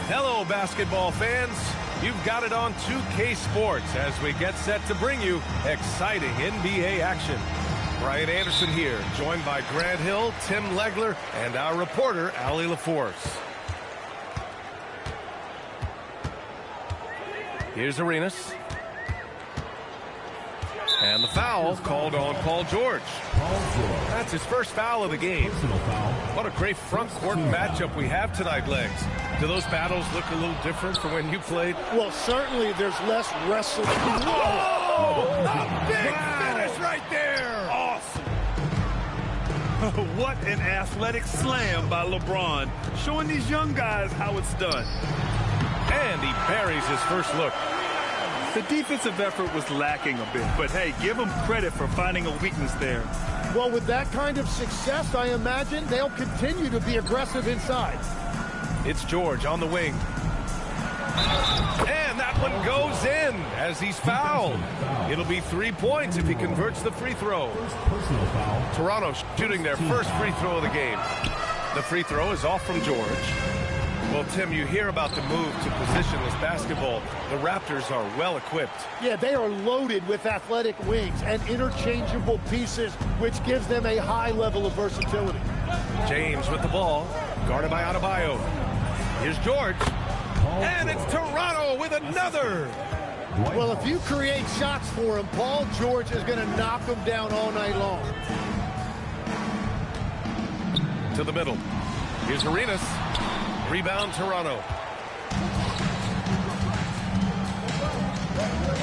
Hello, basketball fans. You've got it on 2K Sports as we get set to bring you exciting NBA action. Brian Anderson here, joined by Grant Hill, Tim Legler, and our reporter, Allie LaForce. Here's Arenas. And the foul called on Paul George. That's his first foul of the game. What a great front court matchup we have tonight, Legs. Do those battles look a little different from when you played? Well, certainly there's less wrestling. Whoa! A big finish right there! Awesome. What an athletic slam by LeBron, showing these young guys how it's done. And he buries his first look. The defensive effort was lacking a bit, but hey, give them credit for finding a weakness there. Well, with that kind of success, I imagine they'll continue to be aggressive inside. It's George on the wing. And that one goes in as he's fouled. It'll be 3 points if he converts the free throw. Toronto shooting their first free throw of the game. The free throw is off from George. Well, Tim, you hear about the move to positionless basketball. The Raptors are well equipped. Yeah, they are loaded with athletic wings and interchangeable pieces, which gives them a high level of versatility. James with the ball, guarded by Adebayo. Here's George. And it's Toronto with another. Well, if you create shots for him, Paul George is going to knock them down all night long. To the middle. Here's Arenas. Rebound, Toronto.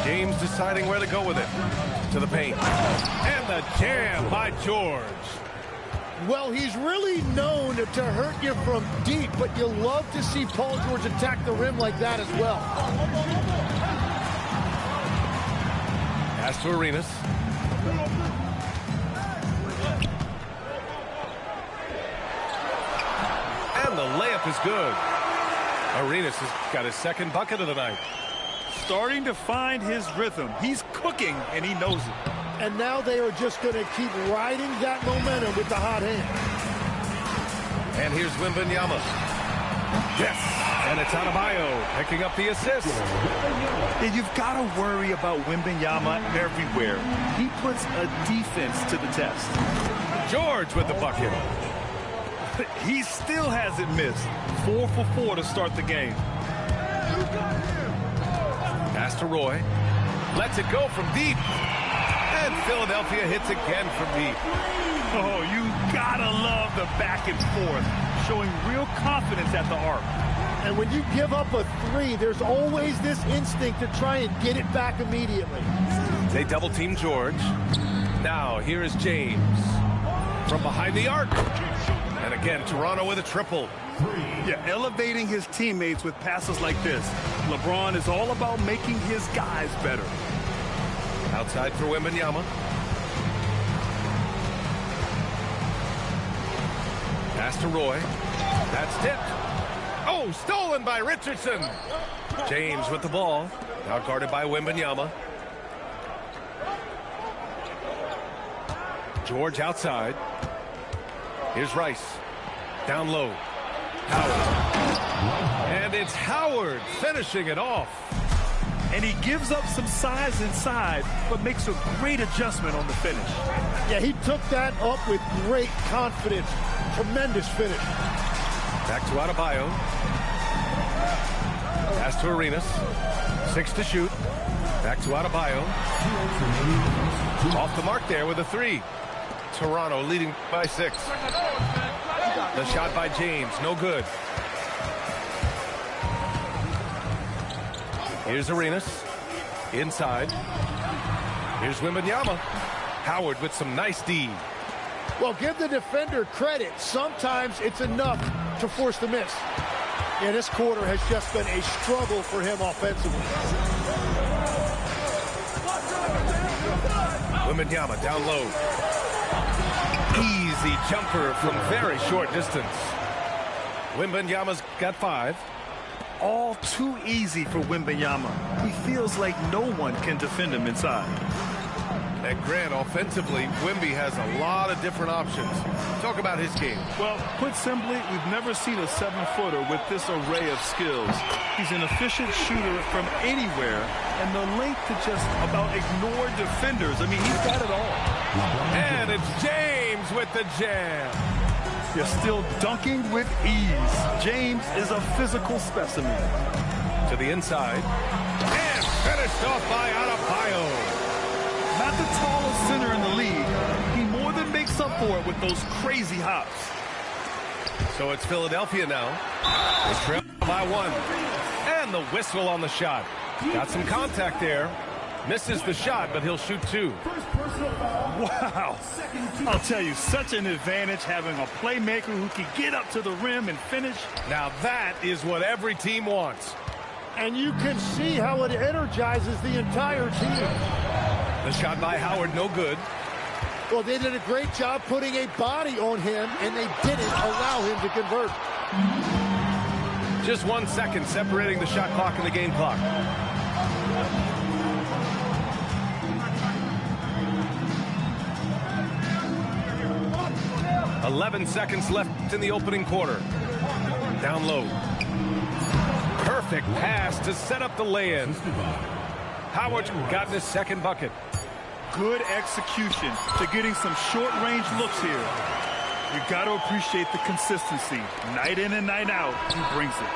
James deciding where to go with it. To the paint. And the jam by George. Well, he's really known to hurt you from deep, but you love to see Paul George attack the rim like that as well. Pass to Arenas. And the layup is good. Arenas has got his second bucket of the night. Starting to find his rhythm. He's cooking, and he knows it. And now they are just going to keep riding that momentum with the hot hand. And here's Wembanyama. Yes, and it's Adebayo picking up the assist. Yeah, you've got to worry about Wembanyama everywhere. He puts a defense to the test. George with the bucket. He still hasn't missed. 4 for 4 to start the game. Pass to Roy. Lets it go from deep. And Philadelphia hits again from deep. Oh, you gotta love the back and forth, showing real confidence at the arc. And when you give up a three, there's always this instinct to try and get it back immediately. They double team George. Now here is James from behind the arc. And again, Toronto with a triple. Yeah, elevating his teammates with passes like this. LeBron is all about making his guys better. Outside for Wembanyama. Pass to Roy. That's tipped. Oh, stolen by Richardson. James with the ball. Now guarded by Wembanyama. George outside. Here's Rice. Down low. Howard. And it's Howard finishing it off. And he gives up some size inside, but makes a great adjustment on the finish. Yeah, he took that up with great confidence. Tremendous finish. Back to Adebayo. Pass to Arenas. 6 to shoot. Back to Adebayo. Off the mark there with a 3. Toronto leading by 6. The shot by James, no good. Here's Arenas. Inside. Here's Wembanyama. Howard with some nice D. Well, give the defender credit. Sometimes it's enough to force the miss. Yeah, this quarter has just been a struggle for him offensively. Wembanyama down low. Easy jumper from very short distance. Wembanyama's got 5. All too easy for Wembanyama. He feels like no one can defend him inside. right, Grant, offensively, Wemby has a lot of different options. Talk about his game. Well, put simply, we've never seen a 7-footer with this array of skills. He's an efficient shooter from anywhere, and the length to just about ignore defenders. I mean, he's got it all. And it's James with the jam. You're still dunking with ease. James is a physical specimen. To the inside. And finished off by Adebayo. Not the tallest center in the league. He more than makes up for it with those crazy hops. So it's Philadelphia now. They trail by 1. And the whistle on the shot. Got some contact there. Misses the shot, but he'll shoot 2. Wow. I'll tell you, such an advantage having a playmaker who can get up to the rim and finish. Now that is what every team wants. And you can see how it energizes the entire team. The shot by Howard, no good. Well, they did a great job putting a body on him, and they didn't allow him to convert. Just 1 second separating the shot clock and the game clock. "11 seconds left in the opening quarter. Down low. Perfect pass to set up the lay-in. Howard got his second bucket. Good execution to getting some short-range looks here. You got to appreciate the consistency. Night in and night out, he brings it.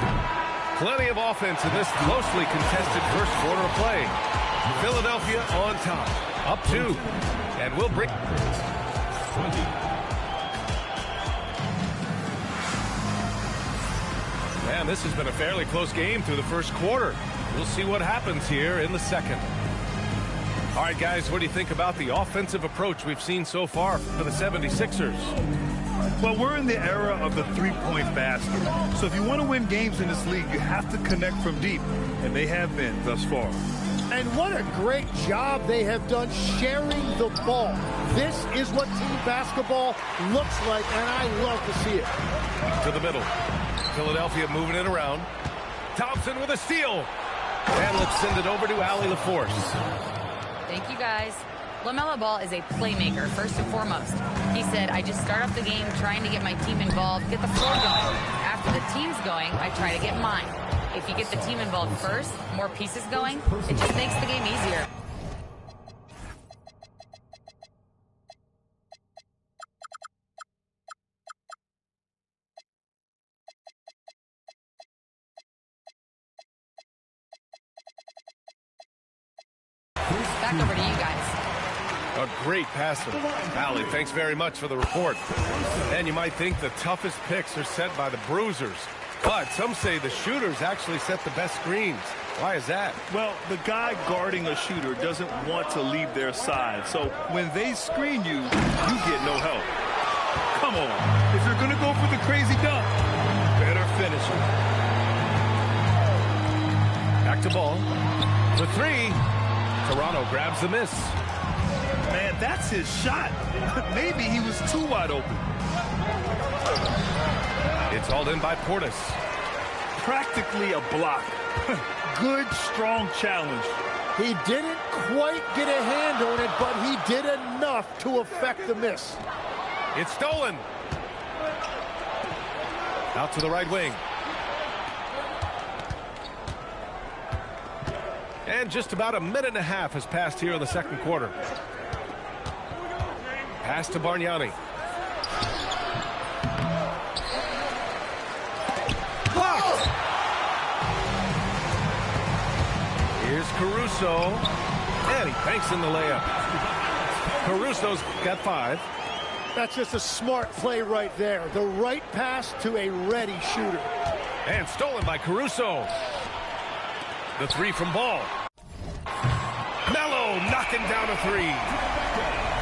Plenty of offense in this closely contested first quarter of play. Philadelphia on top. Up 2. And we'll bring... Man, this has been a fairly close game through the first quarter. We'll see what happens here in the second. All right, guys, what do you think about the offensive approach we've seen so far for the 76ers? Well, we're in the era of the three-point basket. So if you want to win games in this league, you have to connect from deep, and they have been thus far. And what a great job they have done sharing the ball. This is what team basketball looks like, and I love to see it. To the middle. Philadelphia moving it around. Thompson with a steal. And let's send it over to Allie LaForce. Thank you, guys. LaMelo Ball is a playmaker, first and foremost. He said, I just start off the game trying to get my team involved, get the floor going. After the team's going, I try to get mine. If you get the team involved first, more pieces going, it just makes the game easier. Back over to you guys. A great passer. Allie, thanks very much for the report. And you might think the toughest picks are set by the bruisers. But some say the shooters actually set the best screens. Why is that? Well, the guy guarding a shooter doesn't want to leave their side. So when they screen you, you get no help. Come on. If you're going to go for the crazy dunk, better finish it. Back to Ball. The 3. Toronto grabs the miss. Man, that's his shot. Maybe he was too wide open. It's hauled in by Portis. Practically a block. Good, strong challenge. He didn't quite get a hand on it, but he did enough to affect the miss. It's stolen. Out to the right wing. And just about a minute and a half has passed here in the second quarter. Pass to Bargnani. Blocked. Here's Caruso. And he banks in the layup. Caruso's got 5. That's just a smart play right there. The right pass to a ready shooter. And stolen by Caruso. The 3 from Ball. Melo knocking down a 3.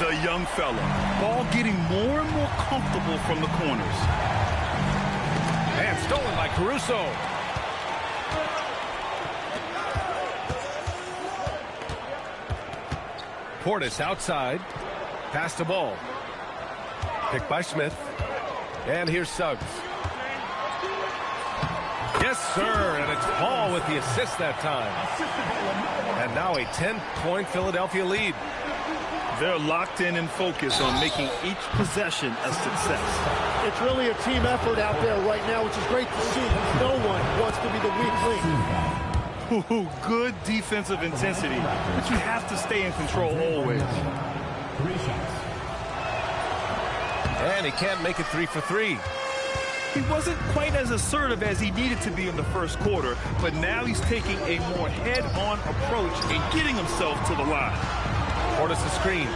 The young fella. Ball getting more and more comfortable from the corners. And stolen by Caruso. Portis outside. Pass to Ball. Picked by Smith. And here's Suggs. Yes, sir, and it's Ball with the assist that time. And now a 10-point Philadelphia lead. They're locked in and focused on making each possession a success. It's really a team effort out there right now, which is great to see. No one wants to be the weak link. Ooh, good defensive intensity, but you have to stay in control always. And he can't make it 3 for 3. He wasn't quite as assertive as he needed to be in the first quarter, but now he's taking a more head-on approach and getting himself to the line. Portis the screen.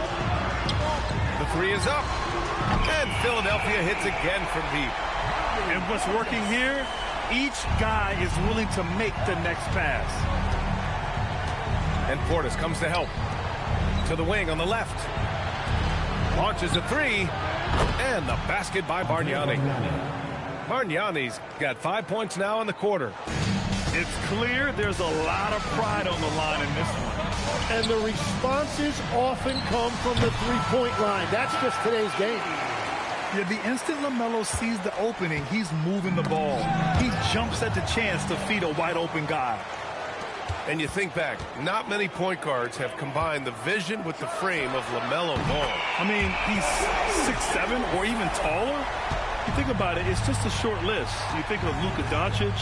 The 3 is up. And Philadelphia hits again from deep. And what's working here? Each guy is willing to make the next pass. And Portis comes to help. To the wing on the left. Launches a 3. And the basket by Bargnani. Bargnani's got 5 points now in the quarter. It's clear there's a lot of pride on the line in this one. And the responses often come from the three-point line. That's just today's game. Yeah, the instant LaMelo sees the opening, he's moving the ball. He jumps at the chance to feed a wide-open guy. And you think back, not many point guards have combined the vision with the frame of LaMelo Ball. I mean, he's 6'7" or even taller. You think about it, it's just a short list. You think of Luka Doncic,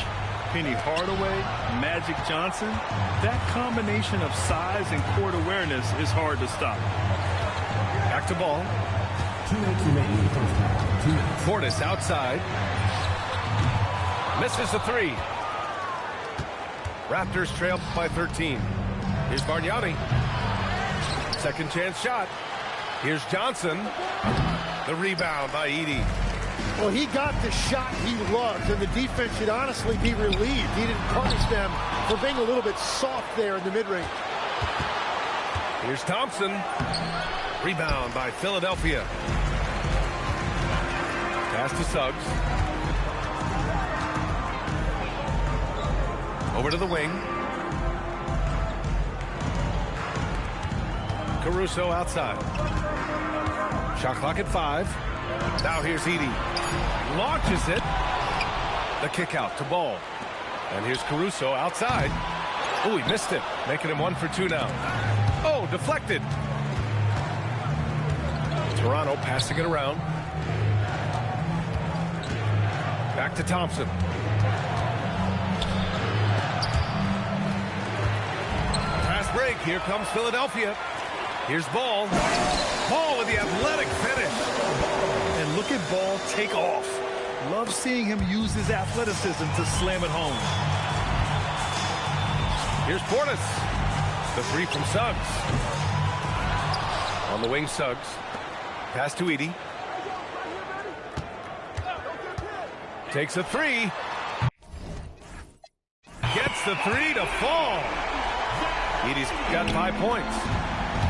Penny Hardaway, Magic Johnson. That combination of size and court awareness is hard to stop. Back to ball. Portis outside. Misses the 3. Raptors trail by 13. Here's Bargnani. Second chance shot. Here's Johnson. The rebound by Edey. Well, he got the shot he loves, and the defense should honestly be relieved. He didn't punish them for being a little bit soft there in the mid-range. Here's Thompson. Rebound by Philadelphia. Pass to Suggs. Over to the wing. Caruso outside. Shot clock at 5. Now here's Edey. Launches it. The kick out to Ball. And here's Caruso outside. Oh, he missed it. Making him 1 for 2 now. Oh, deflected. Toronto passing it around. Back to Thompson. Fast break. Here comes Philadelphia. Here's Ball. Ball with the athletic finish. And look at Ball take off. Love seeing him use his athleticism to slam it home. Here's Portis. The 3 from Suggs. On the wing, Suggs. Pass to Edey. Takes a 3. Gets the 3 to fall. Edey's got 5 points.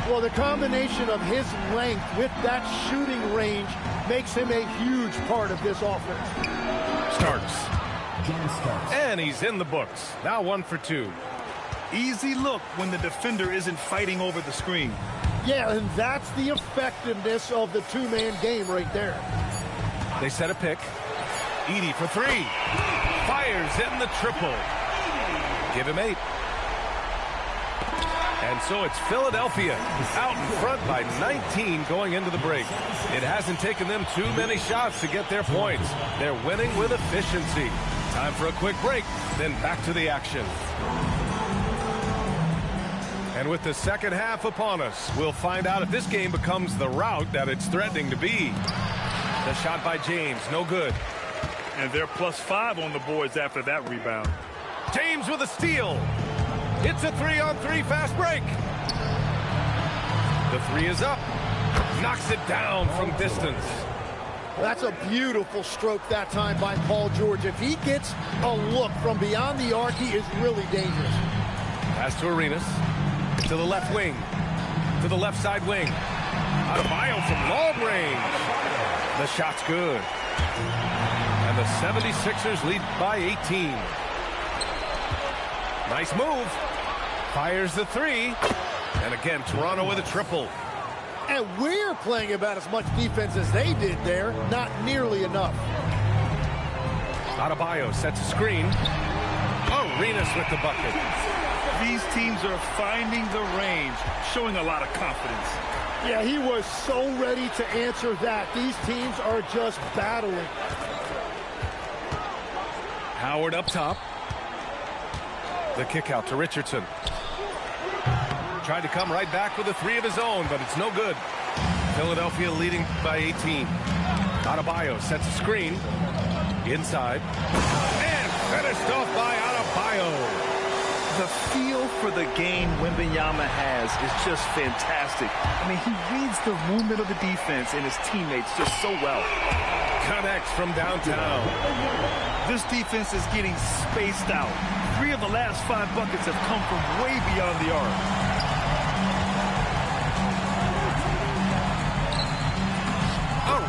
Well, the combination of his length with that shooting range makes him a huge part of this offense. Starks. And he's in the books. Now 1 for 2. Easy look when the defender isn't fighting over the screen. Yeah, and that's the effectiveness of the two-man game right there. They set a pick. Edey for 3. Fires in the triple. Give him 8. And so it's Philadelphia out in front by 19 going into the break. It hasn't taken them too many shots to get their points. They're winning with efficiency. Time for a quick break, then back to the action. And with the second half upon us, we'll find out if this game becomes the rout that it's threatening to be. The shot by James, no good. And they're +5 on the boards after that rebound. James with a steal. It's a 3-on-3 fast break. The 3 is up. Knocks it down from distance. That's a beautiful stroke that time by Paul George. If he gets a look from beyond the arc, he is really dangerous. Pass to Arenas. To the left wing. To the left side wing. Adebayo from long range. The shot's good. And the 76ers lead by 18. Nice move. Fires the 3. And again, Toronto with a triple. And we're playing about as much defense as they did there. Not nearly enough. Adebayo sets a screen. Arenas with the bucket. These teams are finding the range, showing a lot of confidence. Yeah, he was so ready to answer that. These teams are just battling. Howard up top. The kick out to Richardson. Tried to come right back with a three of his own, but it's no good. Philadelphia leading by 18. Adebayo sets a screen. Inside. And finished off by Adebayo. The feel for the game Wembanyama has is just fantastic. I mean, he reads the movement of the defense and his teammates just so well. Connects from downtown. This defense is getting spaced out. 3 of the last 5 buckets have come from way beyond the arc.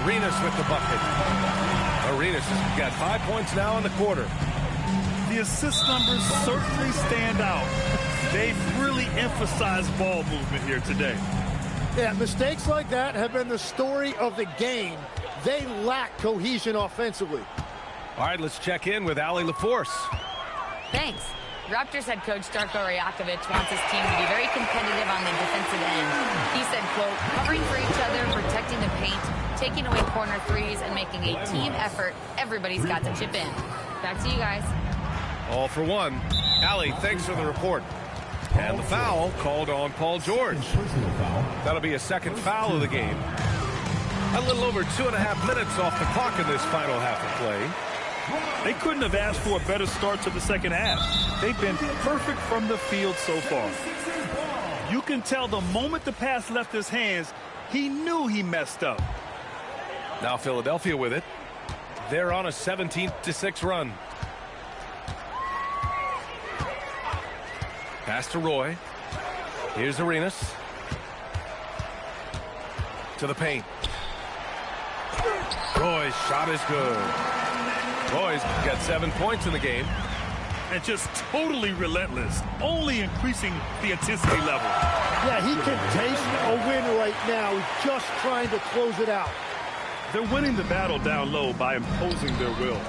Arenas with the bucket. Arenas has got 5 points now in the quarter. The assist numbers certainly stand out. They've really emphasized ball movement here today. Yeah, mistakes like that have been the story of the game. They lack cohesion offensively. All right, let's check in with Allie LaForce. Thanks. Raptors head coach Darko Rajakovic wants his team to be very competitive on the defensive end. He said, quote, covering for each other, protecting the paint, taking away corner threes, and making a team effort. Everybody's got to chip in. Back to you guys. All for one. Allie, thanks for the report. And the foul called on Paul George. That'll be a second foul of the game. A little over 2.5 minutes off the clock in this final half of play. They couldn't have asked for a better start to the second half. They've been perfect from the field so far. You can tell the moment the pass left his hands, he knew he messed up. Now Philadelphia with it. They're on a 17-6 run. Pass to Roy. Here's Arenas. To the paint. Roy's shot is good. Roy's got 7 points in the game. And just totally relentless, only increasing the intensity level. Yeah, he can taste a win right now. He's just trying to close it out. They're winning the battle down low by imposing their will.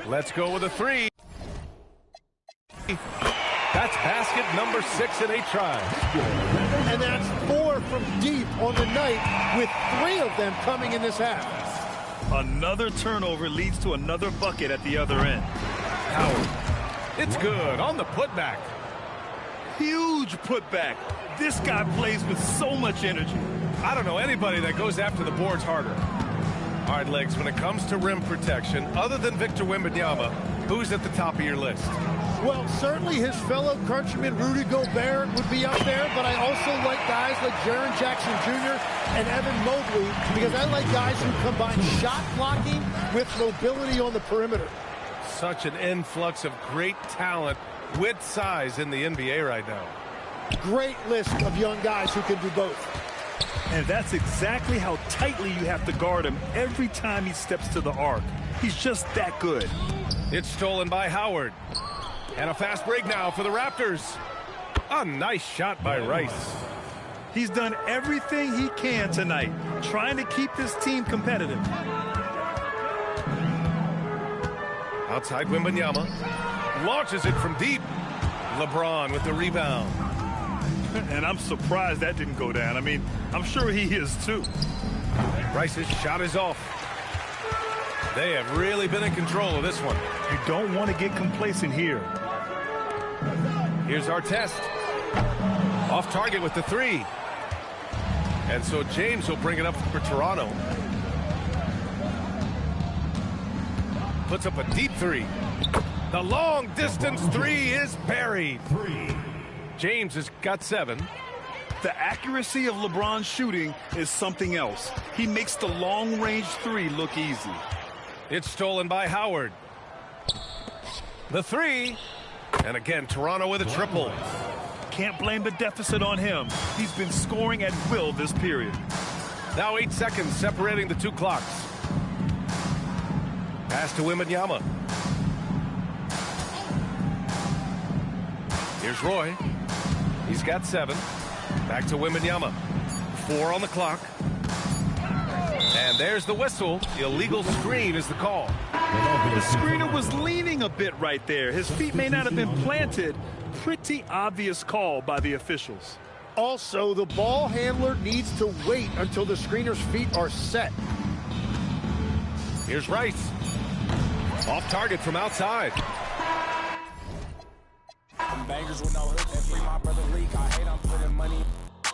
Let's go with a three. That's basket number 6 in 8 tries. And that's 4 from deep on the night, with 3 of them coming in this half. Another turnover leads to another bucket at the other end. Howard. It's good on the putback. Huge putback. This guy plays with so much energy. I don't know anybody that goes after the boards harder. All right, Legs, when it comes to rim protection, other than Victor Wembanyama, who's at the top of your list? Well, certainly his fellow countryman Rudy Gobert would be up there, but I also like guys like Jaren Jackson Jr. and Evan Mobley, because I like guys who combine shot blocking with mobility on the perimeter. Such an influx of great talent with size in the NBA right now. Great list of young guys who can do both. And that's exactly how tightly you have to guard him every time he steps to the arc. He's just that good. It's stolen by Howard. And a fast break now for the Raptors. A nice shot by Rice. He's done everything he can tonight, trying to keep this team competitive. Outside Wembanyama. Launches it from deep. LeBron with the rebound. And I'm surprised that didn't go down. I mean, I'm sure he is too. Rice's shot is off. They have really been in control of this one. You don't want to get complacent here. Here's Artest. Off target with the three. And so James will bring it up for Toronto. Puts up a deep three. The long distance three is buried. James has got 7. The accuracy of LeBron's shooting is something else. He makes the long-range three look easy. It's stolen by Howard. The three. And again, Toronto with a triple. Can't blame the deficit on him. He's been scoring at will this period. Now 8 seconds separating the 2 clocks. Pass to Wembanyama. Here's Roy. He's got 7. Back to Wembanyama. 4 on the clock. And there's the whistle. Illegal screen is the call. The screener was leaning a bit right there. His feet may not have been planted, pretty obvious call by the officials. Also, the ball handler needs to wait until the screener's feet are set. Here's Rice. Off target from outside. Bangers with no hooks and free my brother leak. I hate I'm putting money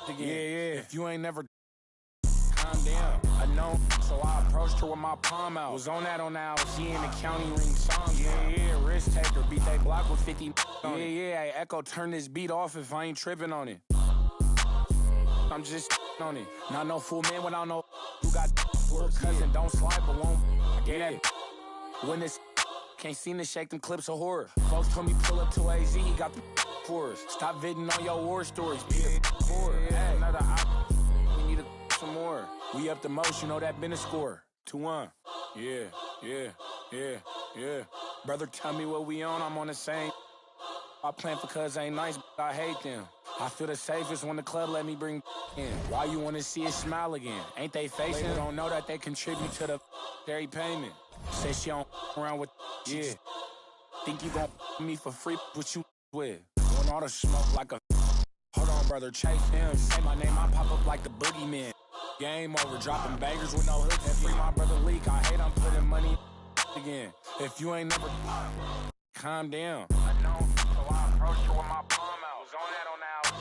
again. Yeah. If you ain't never calm down, I know. So I approached her with my palm out. Was on that she in the county ring song. Yeah. Risk taker, beat they block with 50 on it. Yeah. Hey, Echo, turn this beat off if I ain't tripping on it. I'm just on it. Not no fool man without no. You got cousin, don't slide, but won't. I get that. When this can't seem to shake them clips of horror. Folks told me pull up to AZ, he got the for us. Stop viding on your war stories. Be the for hey, another we need some more. We up the most, you know that been a score. 2-1. Yeah. Brother, tell me what we on, I'm on the same. I plan for cuz ain't nice, but I hate them. I feel the safest when the club let me bring in. Why you wanna see it smile again? Ain't they facing? They don't know that they contribute to the dairy payment. Say she don't around with yeah. Think you gon' me for free? What you with? Want all the smoke like a hold on, brother, chase him. Say my name, I pop up like the boogeyman. Game over, dropping bangers with no hooks and free my brother leak. I hate I'm putting money again. If you ain't never calm down. I know, so I approached her with my palm out. Was on that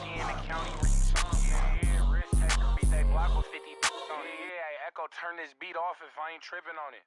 she in the county ring song. Yeah. Risk taker, beat they block with 50 on it. Yeah. Echo, turn this beat off if I ain't tripping on it.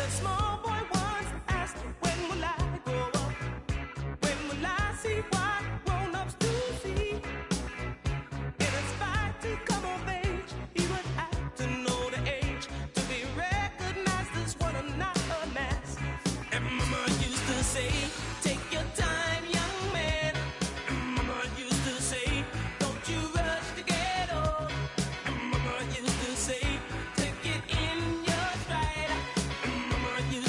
Small boy once asked, when will I grow up? When will I see what grown-ups do see? In his fight to come of age, he would have to know the age to be recognized as one and not a mass. And Mama used to say, take your time, young man. And Mama used to say, don't you rush to get old. And Mama used to say, take it in your stride. And Mama used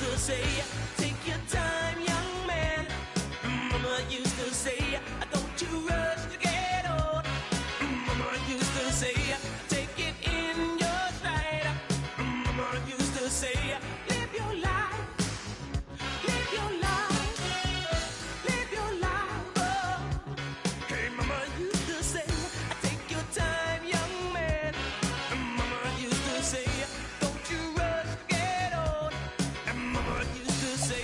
used to say, take your time, young man. Mama used to say, don't you rush to get old. Mama used to say, take it in your stride. Mama used to say, live your life. Live your life. Live your life. Oh. Hey, Mama used to say, take your time, young man. Mama used to say, don't you rush to get old. And Mama used to say,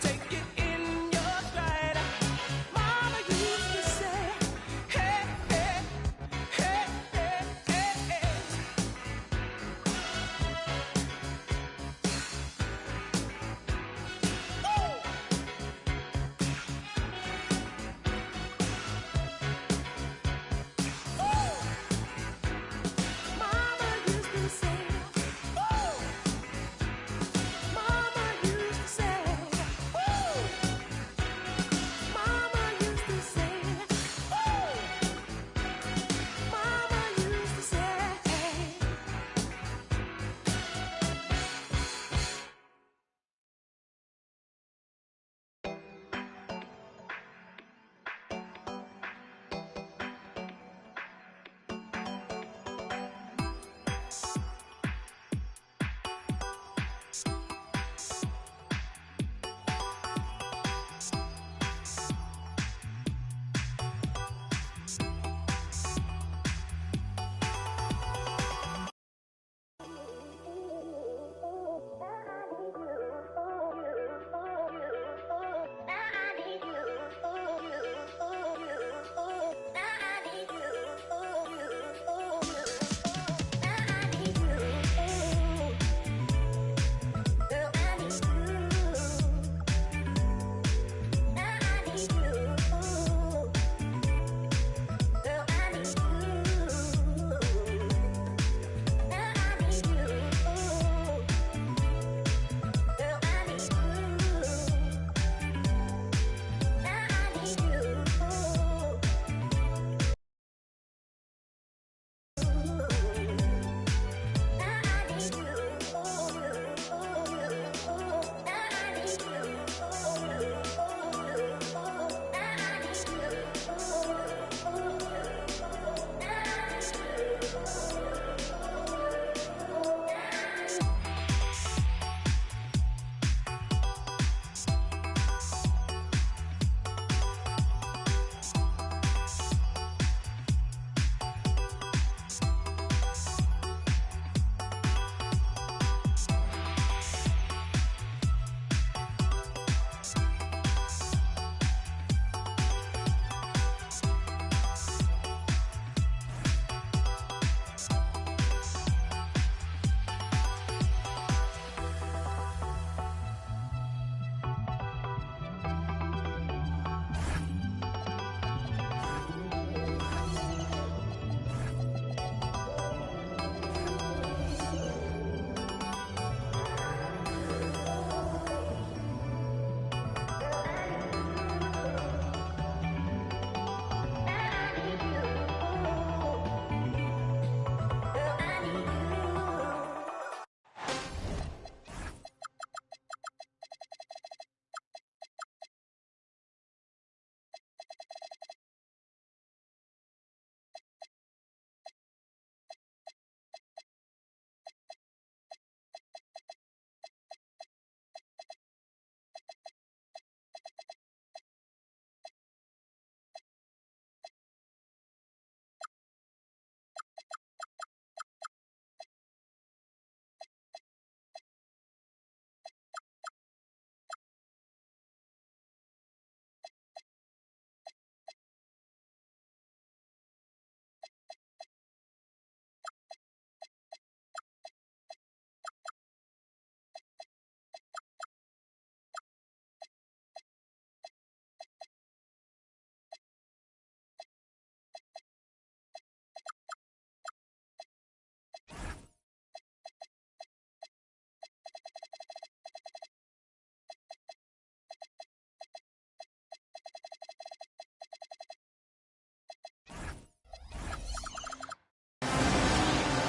take it in your stride. Mama used to say, hey, hey, hey, hey, hey, hey. Mama used to say, woo! Mama used to say, woo! Mama used to say, woo! Mama used to say.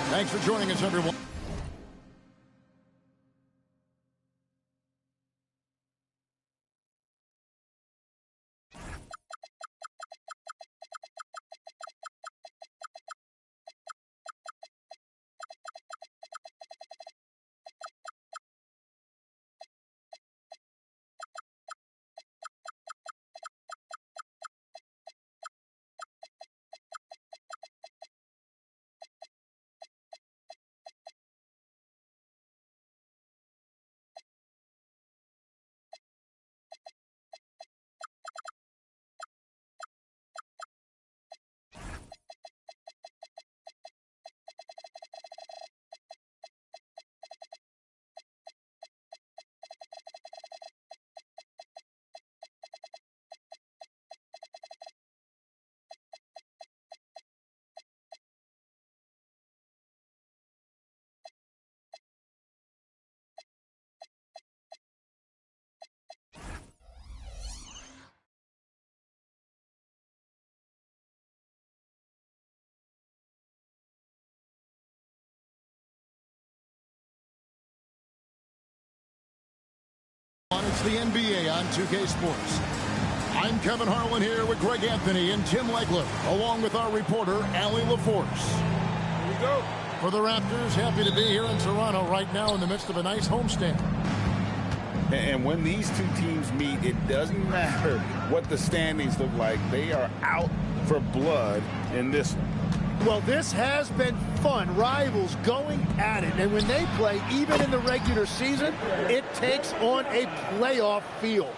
Thanks for joining us, everyone. It's the NBA on 2K Sports. I'm Kevin Harlan here with Greg Anthony and Tim Legler, along with our reporter, Allie LaForce. Here we go. For the Raptors, happy to be here in Toronto right now in the midst of a nice homestand. And when these two teams meet, it doesn't matter what the standings look like. They are out for blood in this one. Well, this has been fun. Rivals going at it. And when they play, even in the regular season, it takes on a playoff feel.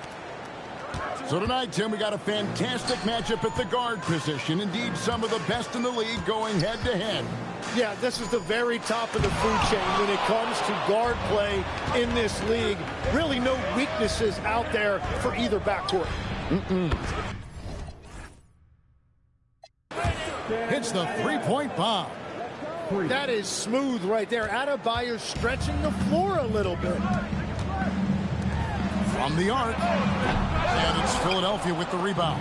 So tonight, Tim, we got a fantastic matchup at the guard position. Indeed, some of the best in the league going head-to-head. Yeah, this is the very top of the food chain when it comes to guard play in this league. Really no weaknesses out there for either backcourt. Hits the three-point bomb. That is smooth right there. Adebayo stretching the floor a little bit. From the arc. And it's Philadelphia with the rebound.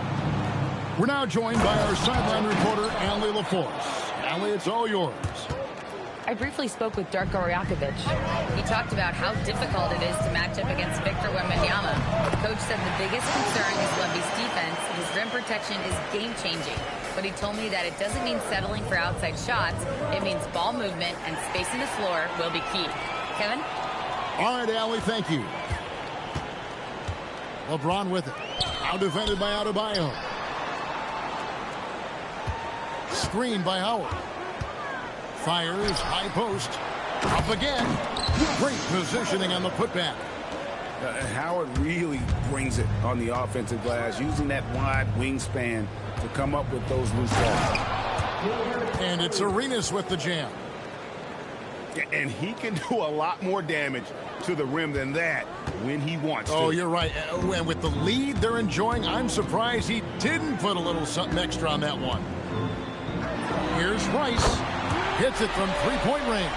We're now joined by our sideline reporter, Allie LaForce. Allie, it's all yours. I briefly spoke with Darko Rajakovic. He talked about how difficult it is to match up against Victor Wembanyama. The coach said the biggest concern is Wemby's defense. His rim protection is game-changing. But he told me that it doesn't mean settling for outside shots. It means ball movement and spacing the floor will be key. Kevin? All right, Allie, thank you. LeBron with it. Now defended by Adebayo. Screen by Howard. Fires, high post. Up again. Great positioning on the putback. Howard really brings it on the offensive glass, using that wide wingspan to come up with those loose balls. And it's Arenas with the jam. And he can do a lot more damage to the rim than that when he wants to. Oh, you're right. And with the lead they're enjoying, I'm surprised he didn't put a little something extra on that one. Here's Rice. Hits it from three-point range.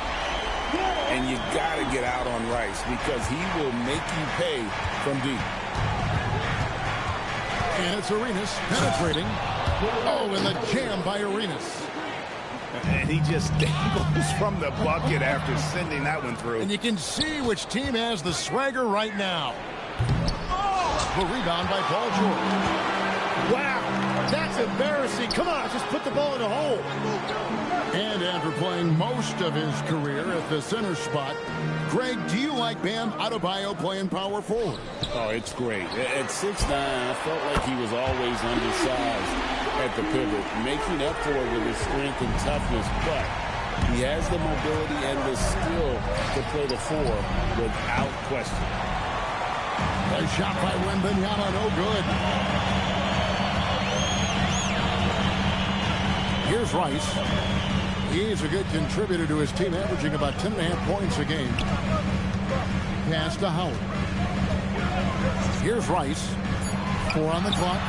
And you got to get out on Rice because he will make you pay from deep. And it's Arenas penetrating. Oh, and the jam by Arenas. And he just dangles from the bucket after sending that one through. And you can see which team has the swagger right now. The rebound by Paul George. Wow, that's embarrassing. Come on, just put the ball in the hole. And after playing most of his career at the center spot, Greg, do you like Bam Adebayo playing power forward? Oh, it's great. At 6'9", I felt like he was always undersized at the pivot, making up for it with his strength and toughness, but he has the mobility and the skill to play the four without question. A shot by Wembanyama, no good. Here's Rice. He's a good contributor to his team, averaging about 10.5 points a game. Pass to Howard. Here's Rice. 4 on the clock.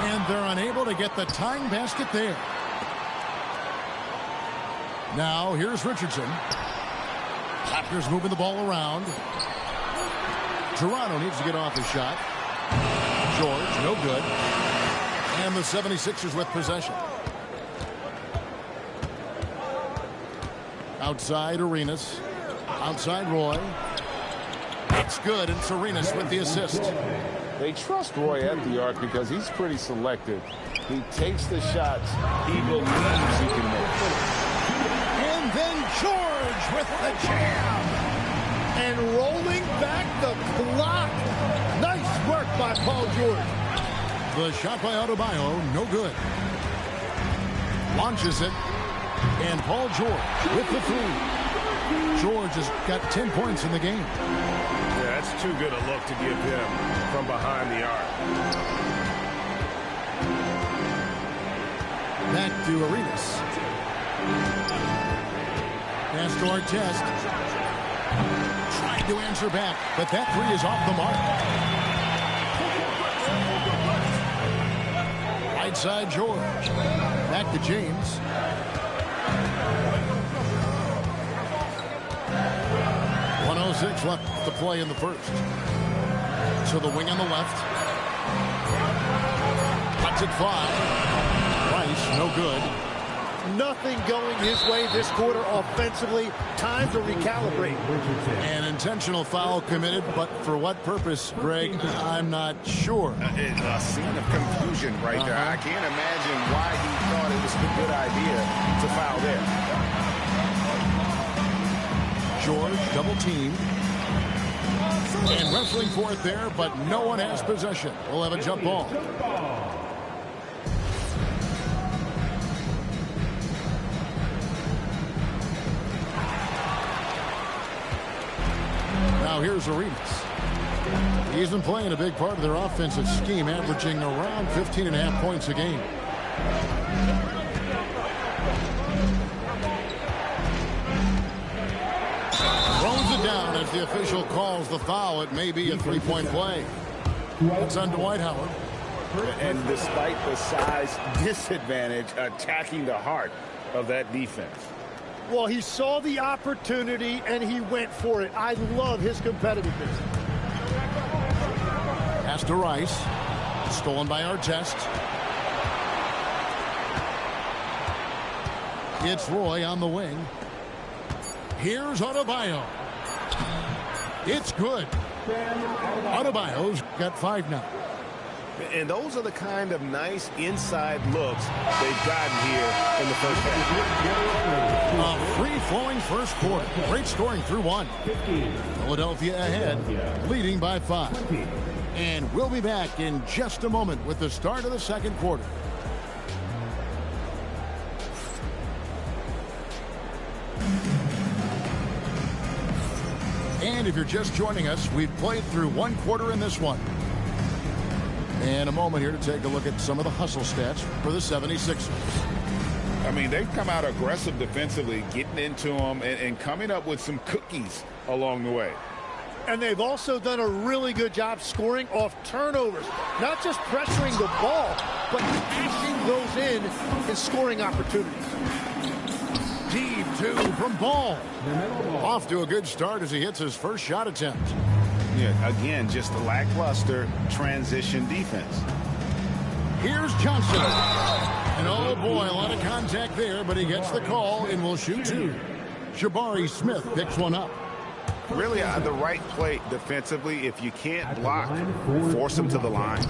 And they're unable to get the tying basket there. Now, here's Richardson. Raptors moving the ball around. Toronto needs to get off his shot. George, no good. And the 76ers with possession. Outside Arenas. Outside Roy. It's good, and it's Arenas with the assist. They trust Roy at the arc because he's pretty selective. He takes the shots he believes he can make. And then George with the jam. And rolling back the clock. Nice work by Paul George. The shot by Adebayo, no good. Launches it. And Paul George with the three. George has got 10 points in the game. Yeah, that's too good a look to give him from behind the arc. Back to Arenas. Pass to Artest. Trying to answer back, but that three is off the mark. Right side George. Back to James. .106 left to play in the first. To the wing on the left. Lets it fly. Rice, no good. nothing going his way this quarter offensively. Time to recalibrate. An intentional foul committed, but for what purpose, Greg? I'm not sure. A scene of confusion right there. I can't imagine why he thought it was a good idea to foul there. George double teamed. And wrestling for it there, but no one has possession. We'll have a jump ball. Now here's Arenas. He's been playing a big part of their offensive scheme, averaging around 15.5 points a game. Throws it down as the official calls the foul. It may be a three-point play. It's on Dwight Howard. And despite the size disadvantage, attacking the heart of that defense. Well, he saw the opportunity and he went for it. I love his competitiveness. Pass to Rice. Stolen by Artest. It's Roy on the wing. Here's Adebayo. It's good. Adebayo's got 5 now. And those are the kind of nice inside looks they've gotten here in the first half. A free-flowing first quarter. Great scoring through 1. Philadelphia ahead, leading by 5. And we'll be back in just a moment with the start of the second quarter. And if you're just joining us, we've played through 1 quarter in this one. And a moment here to take a look at some of the hustle stats for the 76ers. I mean, they've come out aggressive defensively, getting into them and coming up with some cookies along the way. And they've also done a really good job scoring off turnovers. Not just pressuring the ball, but cashing those in and scoring opportunities. Deep 2 from Ball. Off to a good start as he hits his first shot attempt. Yeah, again, just a lackluster transition defense. Here's Johnson. And oh boy, a lot of contact there, but he gets the call and will shoot 2. Jabari Smith picks one up. Really the right play defensively. If you can't block, force them to the line.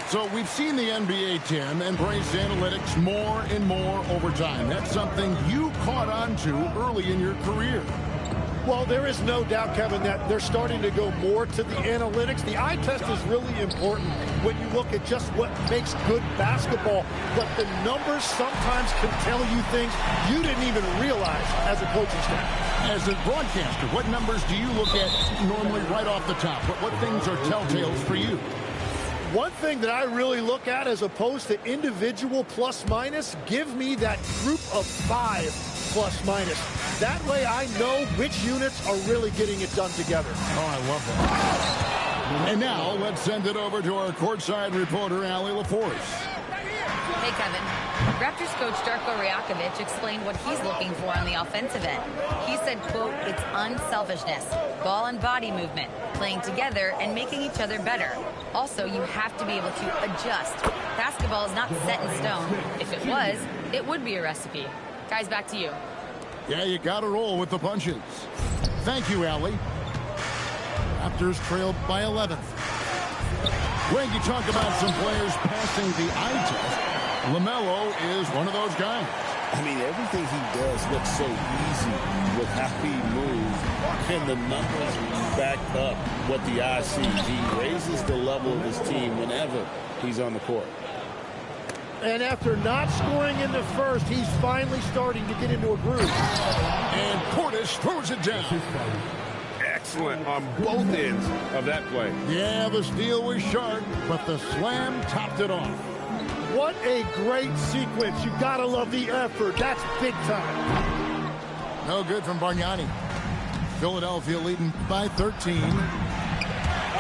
So we've seen the NBA, Tim, embrace analytics more and more over time. That's something you caught on to early in your career. Well, there is no doubt, Kevin, that they're starting to go more to the analytics. The eye test is really important when you look at just what makes good basketball. But the numbers sometimes can tell you things you didn't even realize as a coaching staff. As a broadcaster, what numbers do you look at normally right off the top? What things are telltales for you? One thing that I really look at as opposed to individual plus-minus, give me that group of 5 plus-minus. That way I know which units are really getting it done together. Oh, I love that. And now let's send it over to our courtside reporter, Allie LaForce. Hey, Kevin. Raptors coach Darko Rajakovic explained what he's looking for on the offensive end. He said, quote, it's unselfishness, ball and body movement, playing together and making each other better. Also, you have to be able to adjust. Basketball is not set in stone. If it was, it would be a recipe. Guys, back to you. Yeah, you got to roll with the punches. Thank you, Allie. Raptors trailed by 11. Greg, you talk about some players passing the eye test. LaMelo is one of those guys. I mean, everything he does looks so easy with how he moves. And the numbers back up what the eye sees. He raises the level of his team whenever he's on the court. And after not scoring in the first, he's finally starting to get into a groove. And Portis throws it down. Excellent on both ends of that play. Yeah, the steal was sharp, but the slam topped it off. What a great sequence. You gotta love the effort. That's big time. No good from Bargnani. Philadelphia leading by 13.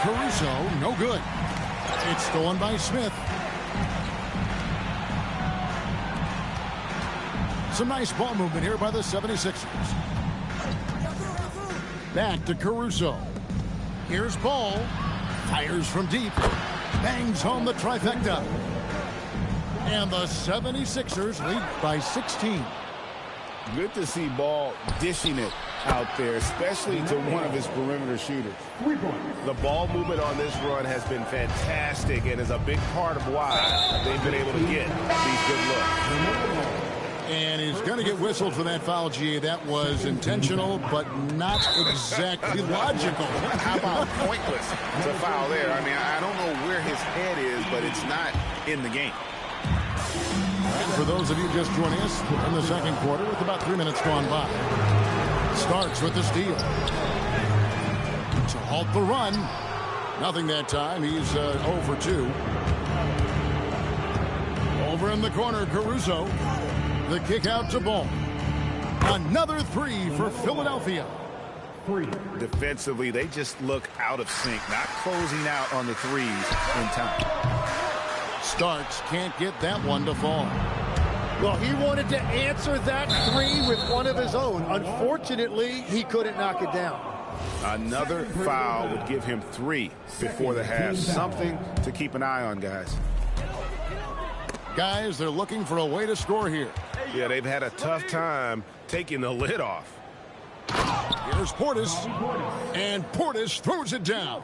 Caruso, no good. It's stolen by Smith. Some nice ball movement here by the 76ers. Back to Caruso. Here's Ball. Fires from deep. Bangs home the trifecta. And the 76ers lead by 16. Good to see Ball dishing it out there, especially to one of his perimeter shooters. The ball movement on this run has been fantastic and is a big part of why they've been able to get these good looks. And he's going to get whistled for that foul, G. That was intentional, but not exactly logical. How about pointless to foul there? I mean, I don't know where his head is, but it's not in the game. And for those of you just joining us in the second quarter with about 3 minutes gone by, Starks with the steal. To halt the run. Nothing that time. He's 0 for 2. Over in the corner, Caruso. The kick out to Ball. Another 3 for Philadelphia. Defensively, they just look out of sync, not closing out on the threes in time. Starks can't get that one to fall. Well, he wanted to answer that 3 with one of his own. Unfortunately, he couldn't knock it down. Another foul would give him 3 before the half. Something to keep an eye on, guys. Guys, they're looking for a way to score here. Yeah, they've had a tough time taking the lid off. Here's Portis. And Portis throws it down.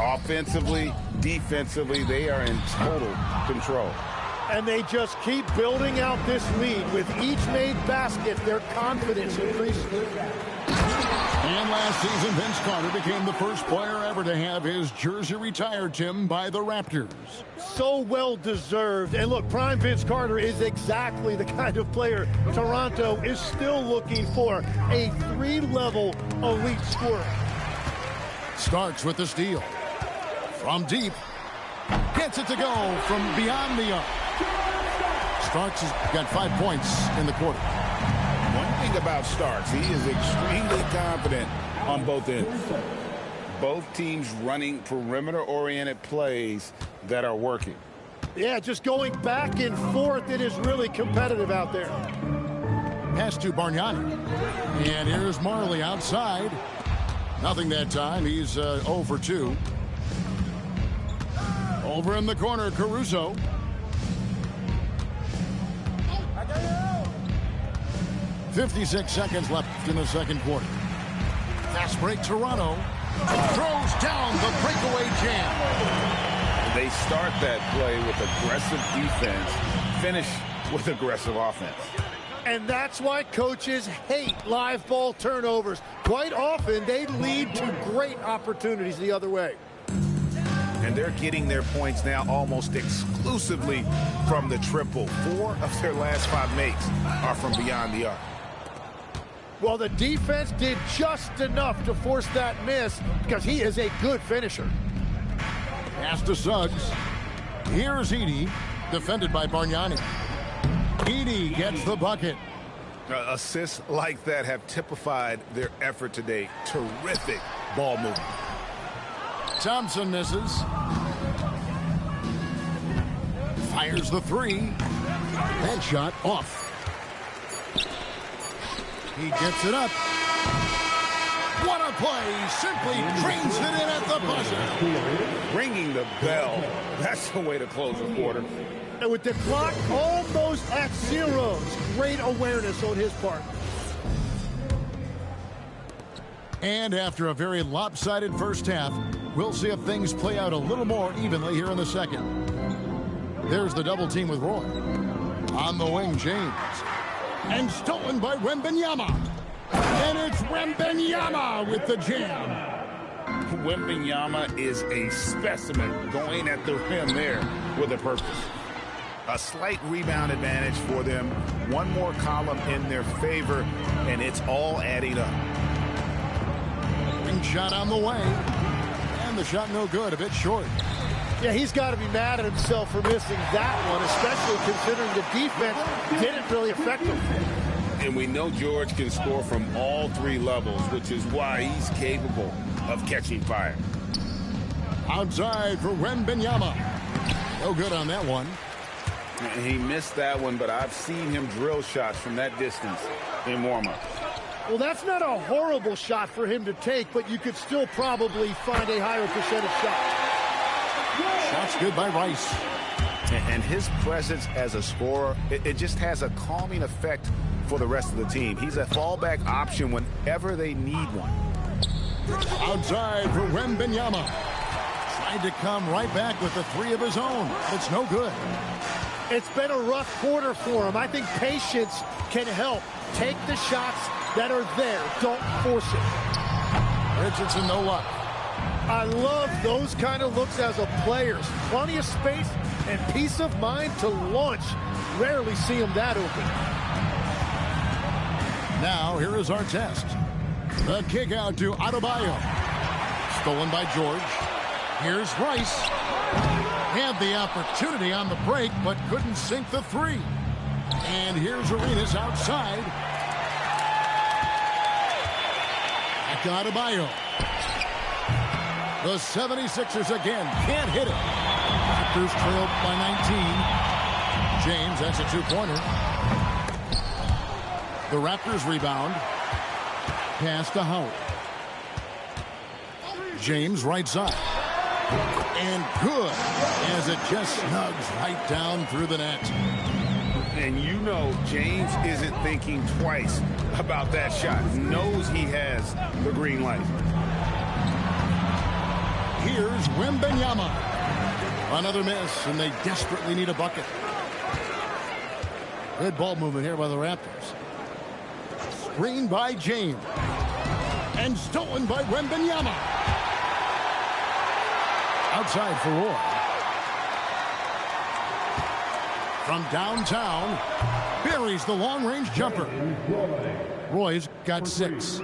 Offensively, defensively, they are in total control. And they just keep building out this lead. With each made basket, their confidence increases. And last season, Vince Carter became the first player ever to have his jersey retired, Tim, by the Raptors. So well deserved. And look, prime Vince Carter is exactly the kind of player Toronto is still looking for. A 3-level elite scorer. Starks with the steal. From deep. Gets it to go from beyond the arc. Starks has got 5 points in the quarter. One thing about Starks, he is extremely confident on both ends. Both teams running perimeter-oriented plays that are working. Yeah, just going back and forth. It is really competitive out there. Pass to Bargnani. And here's Marley outside. Nothing that time. He's 0 for 2. Over in the corner, Caruso. .56 seconds left in the second quarter. Fast break, Toronto. Throws down the breakaway jam. They start that play with aggressive defense, finish with aggressive offense. And that's why coaches hate live ball turnovers. Quite often, they lead to great opportunities the other way. And they're getting their points now almost exclusively from the triple. 4 of their last 5 makes are from beyond the arc. Well, the defense did just enough to force that miss because he is a good finisher. Pass to Suggs. Here's Edey, defended by Bargnani. Edey gets the bucket. Assists like that have typified their effort today. Terrific ball movement. Thompson misses. Fires the 3. That shot off. He gets it up. What a play. Simply drains it in at the buzzer. Ringing the bell. That's the way to close a quarter. And with the clock almost at 0, great awareness on his part. And after a very lopsided first half, we'll see if things play out a little more evenly here in the second. There's the double team with Roy. On the wing, James. And stolen by Wembanyama. And it's Wembanyama with the jam. Wembanyama is a specimen going at the rim there with a purpose. A slight rebound advantage for them. One more column in their favor, and it's all adding up. Ring shot on the way. And the shot no good, a bit short. Yeah, he's got to be mad at himself for missing that one, especially considering the defense didn't really affect him. And we know George can score from all 3 levels, which is why he's capable of catching fire. Outside for Wembanyama. No good on that one. And he missed that one, but I've seen him drill shots from that distance in warm-up. Well, that's not a horrible shot for him to take, but you could still probably find a higher percentage shot. Shot's good by Rice. And his presence as a scorer, it just has a calming effect for the rest of the team. He's a fallback option whenever they need one. Outside for Wembanyama. Tried to come right back with the three of his own. It's no good. It's been a rough quarter for him. I think patience can help. Take the shots that are there. Don't force it. Richardson, no luck. I love those kind of looks as a player. Plenty of space and peace of mind to launch. Rarely see him that open. Now, here is our test. The kick out to Adebayo. Stolen by George. Here's Rice. Had the opportunity on the break, but couldn't sink the three. And here's Arenas outside. Back to Adebayo. The 76ers again can't hit it. Raptors trailed by 19. James, that's a two-pointer. The Raptors rebound. Pass to Howard. James right side. And good as it just snugs right down through the net. And you know James isn't thinking twice about that shot. Knows he has the green light. Here's Wembanyama. Another miss, and they desperately need a bucket. Good ball movement here by the Raptors. Screened by James. And stolen by Wembanyama. Outside for Roy. From downtown, buries the long-range jumper. Roy's got 6.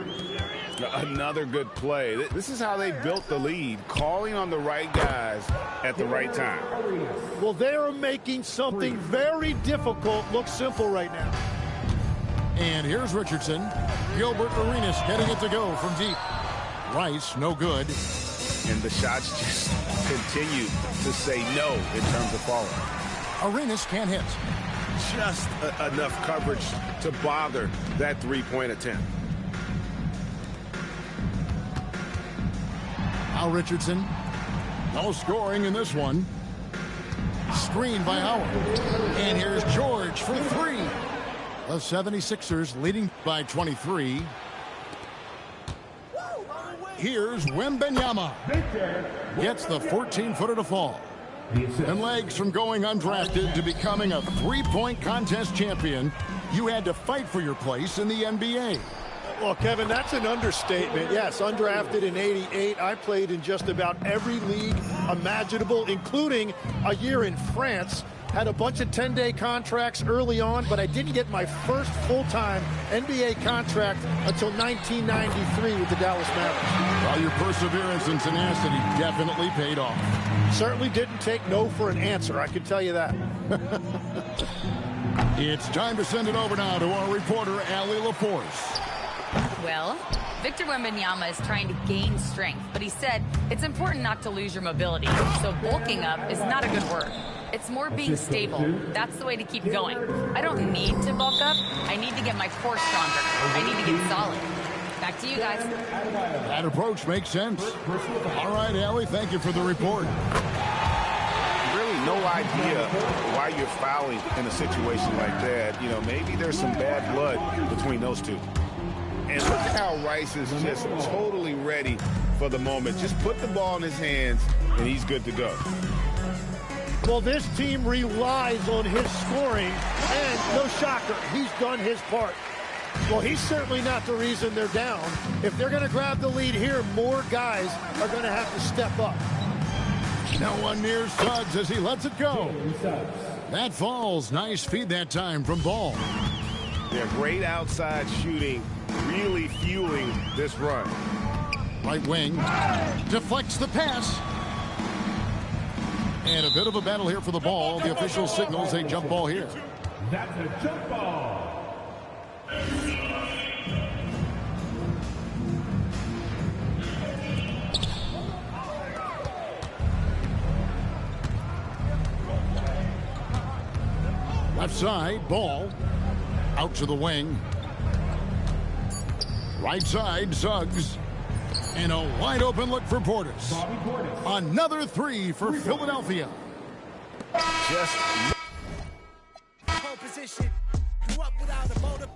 Another good play. This is how they built the lead, calling on the right guys at the right time. Well, they are making something very difficult look simple right now. And here's Richardson. Gilbert Arenas getting it to go from deep. Rice, no good. And the shots just continue to say no in terms of falling. Arenas can't hit. Just enough coverage to bother that three-point attempt. Now Richardson. No scoring in this one. Screen by Howard. And here's George for 3. The 76ers leading by 23. Here's Wembanyama. Gets the 14-footer to fall. And legs from going undrafted to becoming a three-point contest champion, you had to fight for your place in the NBA. Well, Kevin, that's an understatement. Yes, undrafted in '88. I played in just about every league imaginable, including a year in France. Had a bunch of 10-day contracts early on, but I didn't get my first full-time NBA contract until 1993 with the Dallas Mavericks. Well, your perseverance and tenacity definitely paid off. Certainly didn't take no for an answer, I can tell you that. It's time to send it over now to our reporter, Allie LaForce. Well, Victor Wembanyama is trying to gain strength, but he said it's important not to lose your mobility. So bulking up is not a good word. It's more being stable. That's the way to keep going. I don't need to bulk up. I need to get my core stronger. I need to get solid. Back to you guys. That approach makes sense. All right, Allie, thank you for the report. Really no idea why you're fouling in a situation like that. You know, maybe there's some bad blood between those two. And look at how Rice is just totally ready for the moment. Just put the ball in his hands, and he's good to go. Well, this team relies on his scoring, and no shocker, he's done his part. Well, he's certainly not the reason they're down. If they're going to grab the lead here, more guys are going to have to step up. No one near Suggs as he lets it go. That falls. Nice feed that time from Ball. Yeah, great outside shooting, really fueling this run. Right wing deflects the pass. And a bit of a battle here for the ball. The official signals a jump ball here. That's a jump ball. Left side, Ball. Out to the wing. Right side, Suggs. And a wide open look for Portis. Another 3 for Philadelphia. just... Pole position. Grew up without a motor.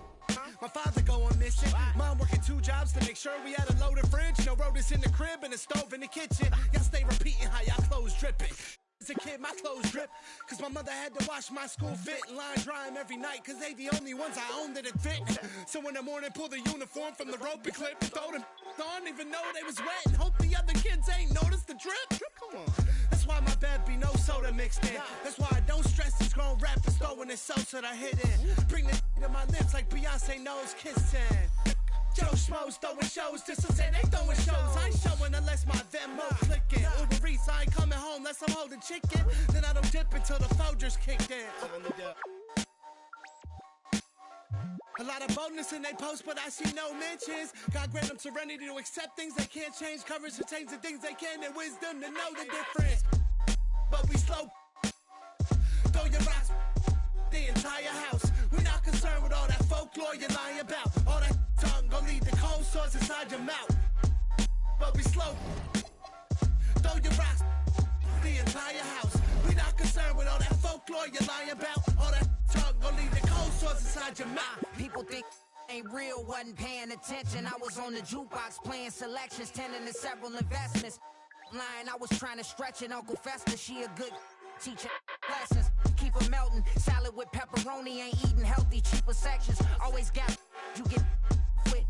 My father going missing. Mom working 2 jobs to make sure we had a loaded fridge. No rotors in the crib and a stove in the kitchen. Y'all stay repeating how y'all clothes dripping. As a kid, my clothes drip, cause my mother had to wash my school fit and line dry them every night, cause they the only ones I owned that fit. So in the morning, pull the uniform from the rope and clip and throw them on, even though they was wet, and hope the other kids ain't noticed the drip. Come on. That's why my bed be no soda mixed in. That's why I don't stress these grown rappers throwing this salsa that I hit in. Bring the to my lips like Beyonce knows kissing. Joe Schmoes throwing shows, just to say they throwing shows. I ain't showing unless my Venmo clicking. Uber Eats, I ain't coming home unless I'm holding chicken. Then I don't dip until the Folgers kicked in. A lot of boldness in they post, but I see no mentions. God grant them serenity to accept things they can't change, courage to change the things they can, and wisdom to know the difference. But we slow. Throw your rocks, the entire house. We're not concerned with all that folklore you're lying about. All that tongue gon' lead the cold sores inside your mouth. But we slow. Throw your rocks, the entire house. We're not concerned with all that folklore you're lying about. All that tongue gon' lead the cold sores inside your mouth. People think ain't real, wasn't paying attention. I was on the jukebox playing selections, tending to several investments. Line, I was trying to stretch it. Uncle Fester, she a good teacher. Lessons, keep her melting. Salad with pepperoni, ain't eating healthy. Cheaper sections, always got you get with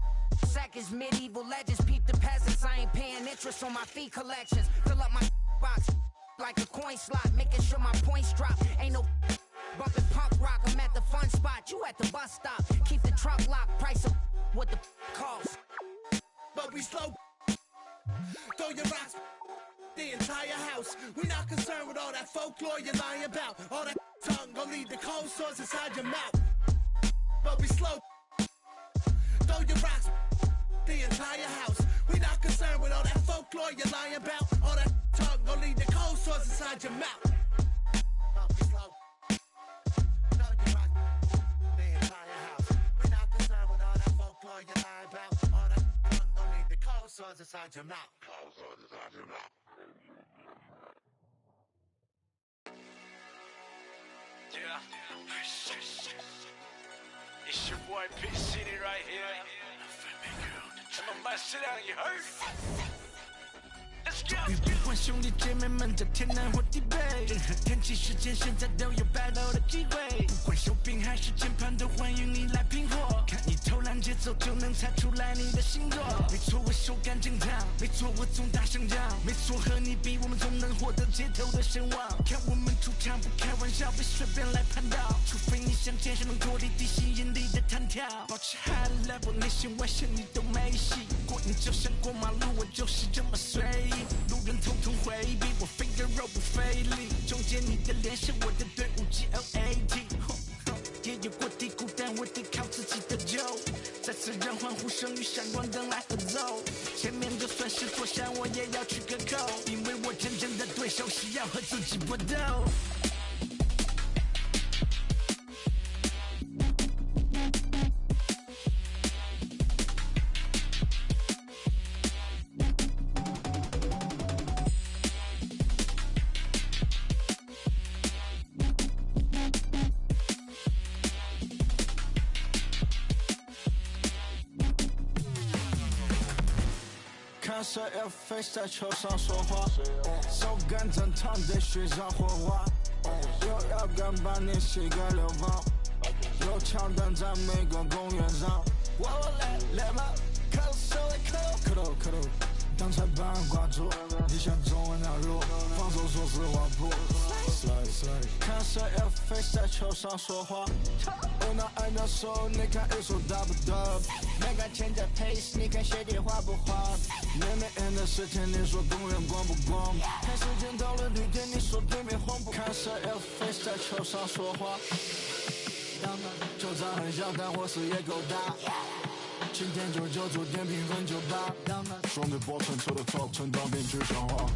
seconds. Medieval legends, peep the peasants. I ain't paying interest on my fee collections. Fill up my box like a coin slot, making sure my points drop. Ain't no bumping punk rock. I'm at the fun spot, you at the bus stop. Keep the trunk locked, price of what the cost. But we slow. Throw your rocks, the entire house. We not concerned with all that folklore you're lying about. All that tongue gon' lead the cold sores inside your mouth. But we slow. Throw your rocks, the entire house. We not concerned with all that folklore you're lying about. All that tongue gon' lead the cold sores inside your mouth. But we slow. Throw your rocks, the entire house. We not concerned with all that folklore you're lying about. All that tongue gon' lead the cold sores inside your mouth. Cold sores inside your mouth. Yeah, it's your boy P City right here. And my sit down, you heard? Let's go. 不管兄弟姐妹们在天南或地北，任何天气时间，现在都有摆到的机会。不管手柄还是键盘，都欢迎你来拼货。看你偷懒节奏，就能猜出来你的星座。没错，我手感正常，没错，我总大声讲，没错，和你比，我们总能获得街头的声望。看我们出场不开玩笑，别随便来攀到，除非你想天生能脱离地心引力的弹跳。保持 high level， 内线外线你都没戏。过瘾就像过马路，我就是这么随意。路人统统回避，我 finger roll 不费力。中间你的脸是我的队伍 GLAT。也有过低谷，但我得靠自己的救。再次让欢呼声与闪光灯来合奏。前面就算是坐下，我也要去个扣，因为我真正的对手是要和自己搏斗。看谁 F face 在球上说话，手感正烫在雪上火花，有要敢把你膝盖流放，有枪弹在每个公园上。我来吧，看谁磕头，当裁判挂住，你想中文哪路？防守说实话不。看谁 F face 在球上说话，我拿按照手，你看一手打不打？没敢前在 pace， 你看鞋底滑不滑？妹妹 N 的10天，你说公园光不光？看时间到了绿点，你说对面红不？看谁 F face 在球上说话，球场很小，但火势也够大。晴天99度，点评分98。双腿抱成车的套，成当兵具象化。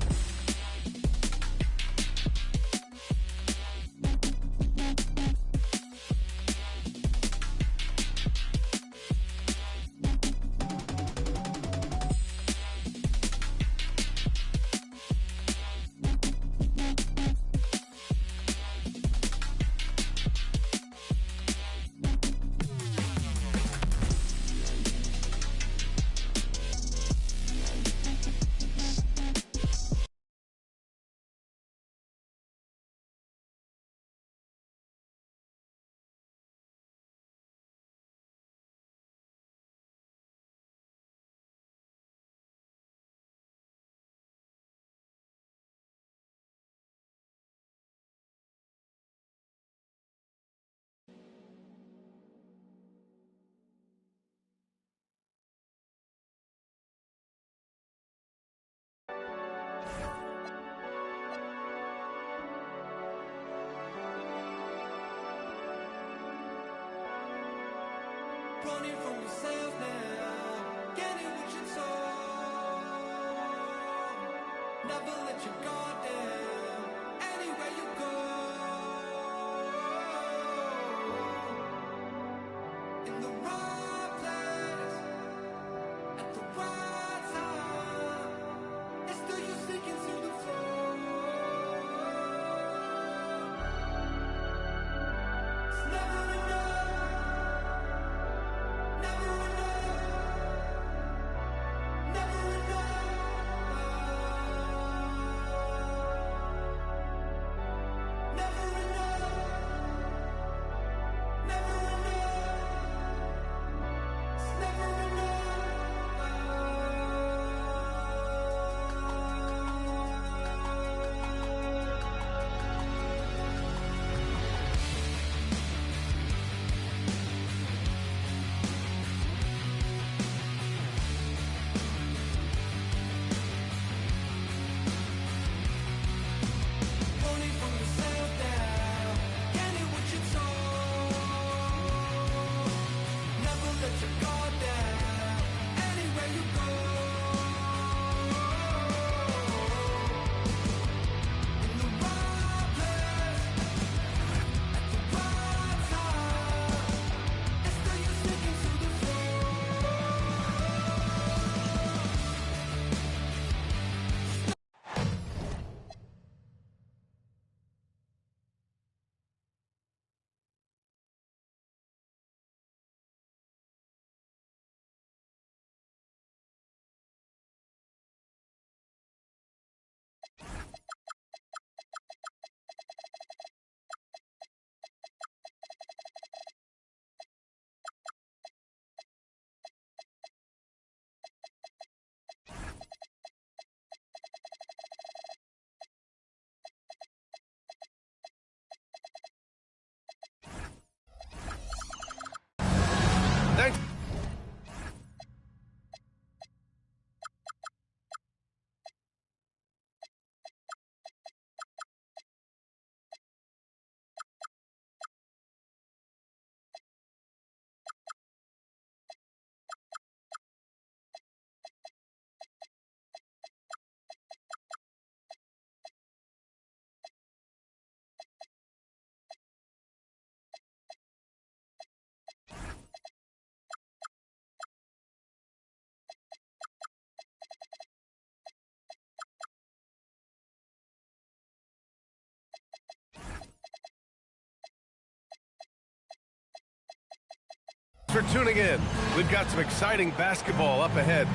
For tuning in. We've got some exciting basketball up ahead.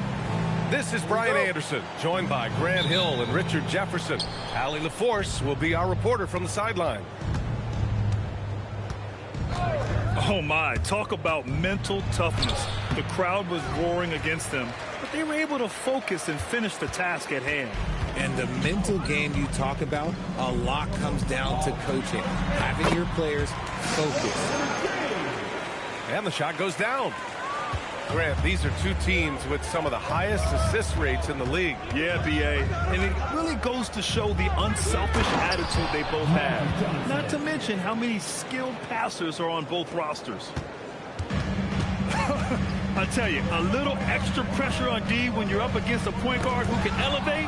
This is Brian Anderson, joined by Grant Hill and Richard Jefferson. Allie LaForce will be our reporter from the sideline. Oh my, talk about mental toughness. The crowd was roaring against them, but they were able to focus and finish the task at hand. And the mental game you talk about, a lot comes down to coaching, having your players focus. And the shot goes down. Grant, these are two teams with some of the highest assist rates in the league. Yeah, B.A. And it really goes to show the unselfish attitude they both have. Not to mention how many skilled passers are on both rosters. I tell you, a little extra pressure on D when you're up against a point guard who can elevate.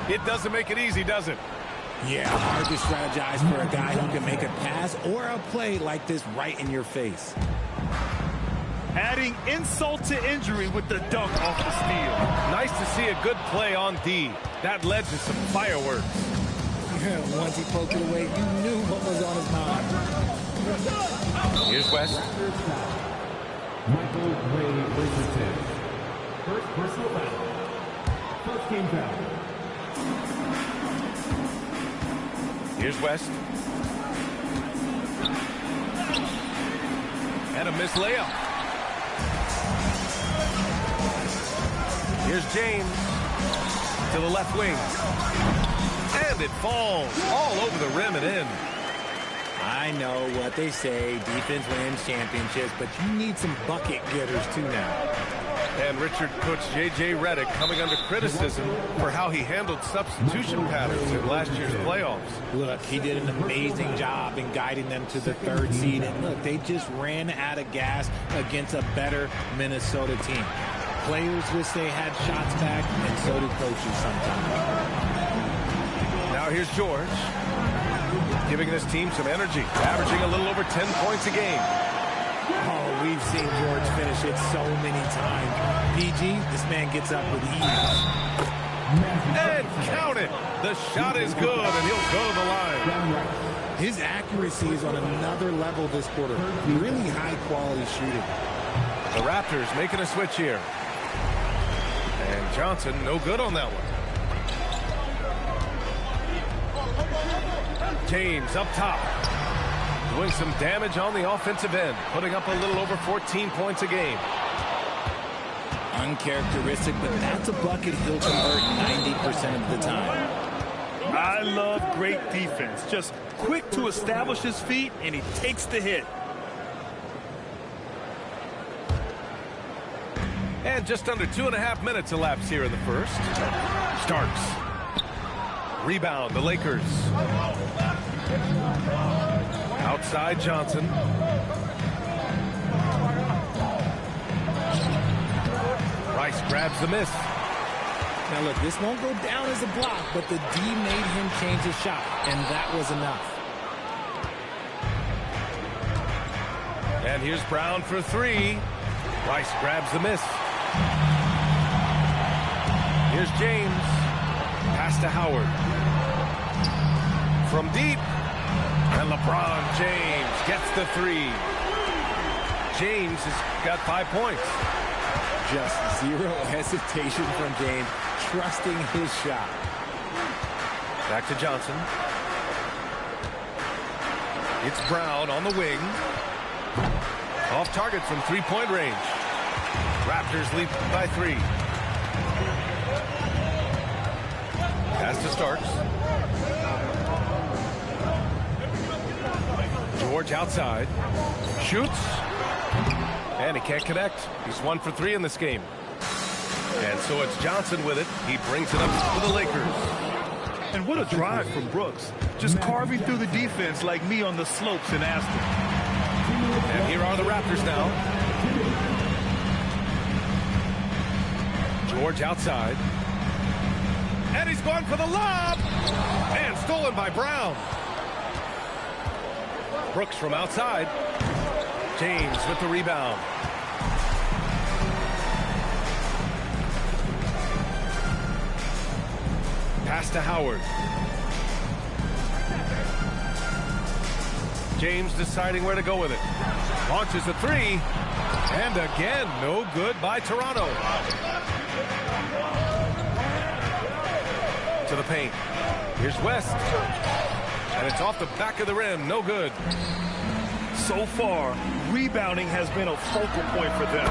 It doesn't make it easy, does it? Yeah, hard to strategize for a guy who can make a pass or a play like this right in your face. Adding insult to injury with the dunk off the steal. Nice to see a good play on D. That led to some fireworks. Once he poked it away, you knew what was on his mind. Here's West. Michael Ray Richardson. First personal foul. First game foul. Here's West. And a missed layup. Here's James to the left wing. And it falls all over the rim and in. I know what they say, defense wins championships, but you need some bucket getters too now. And Richard, Coach J.J. Redick coming under criticism for how he handled substitution patterns in last year's playoffs. Look, he did an amazing job in guiding them to the 3rd seed. And look, they just ran out of gas against a better Minnesota team. Players wish they had shots back, and so do coaches sometimes. Now here's George, giving this team some energy, averaging a little over 10 points a game. Oh, we've seen George finish it so many times. PG, this man gets up with ease. And count it. The shot is good, and he'll go to the line. His accuracy is on another level this quarter. Really high-quality shooting. The Raptors making a switch here. And Johnson, no good on that one. James up top. Doing some damage on the offensive end. Putting up a little over 14 points a game. Uncharacteristic, but that's a bucket he'll convert 90% of the time. I love great defense. Just quick to establish his feet, and he takes the hit. And just under 2.5 minutes elapsed here in the first. Starks. Rebound, the Lakers. Outside Johnson. Rice grabs the miss. Now look, this won't go down as a block, but the D made him change his shot, and that was enough. And here's Brown for 3. Rice grabs the miss. Here's James. Pass to Howard. From deep. And LeBron James gets the 3. James has got 5 points. Just zero hesitation from James, trusting his shot. Back to Johnson. It's Brown on the wing. Off target from 3-point range. Raptors lead by 3. Pass to Starks. George outside. Shoots. And he can't connect. He's 1 for 3 in this game. And so it's Johnson with it. He brings it up for the Lakers. And what a drive from Brooks. Just carving through the defense like me on the slopes in Aston. And here are the Raptors now. George outside. And he's gone for the lob. And stolen by Brown. Brooks from outside. James with the rebound. Pass to Howard. James deciding where to go with it. Launches a 3. And again, no good by Toronto. To the paint. Here's West. And it's off the back of the rim. No good. So far, rebounding has been a focal point for them.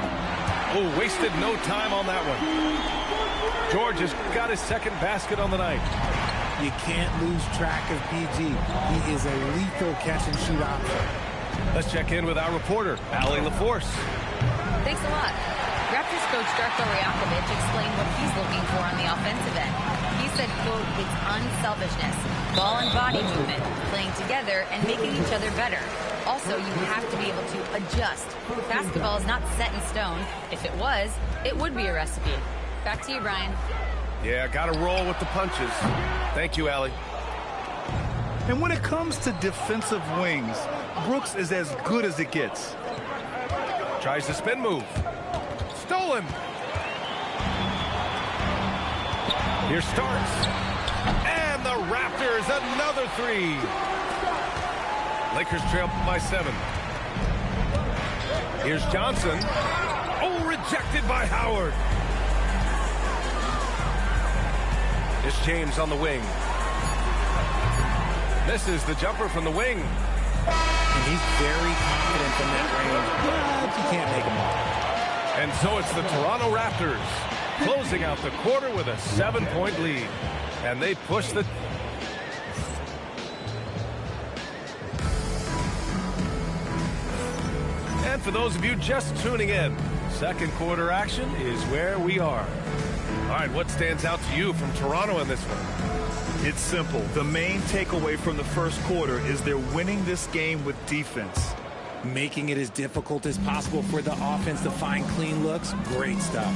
Oh, wasted no time on that one. George has got his second basket on the night. You can't lose track of PG. He is a lethal catch-and-shoot option. Let's check in with our reporter, Allie LaForce. Thanks a lot. Raptors coach Darko Rajakovic explained what he's looking for on the offensive end. He said, quote, it's unselfishness, ball and body movement, playing together and making each other better. Also, you have to be able to adjust. Basketball is not set in stone. If it was, it would be a recipe. Back to you, Brian. Yeah, got to roll with the punches. Thank you, Allie. And when it comes to defensive wings, Brooks is as good as it gets. Tries the spin move. Stolen. Here Starks. And the Raptors, another 3. Lakers trail by 7. Here's Johnson. Oh, rejected by Howard. It's James on the wing. Misses the jumper from the wing. And he's very confident from that range, but you can't make him all. And so it's the Toronto Raptors closing out the quarter with a 7-point lead. And they push the... And for those of you just tuning in, Second quarter action is where we are. All right, what stands out to you from Toronto in this one? It's simple. The main takeaway from the first quarter is they're winning this game with defense. Making it as difficult as possible for the offense to find clean looks. Great stuff.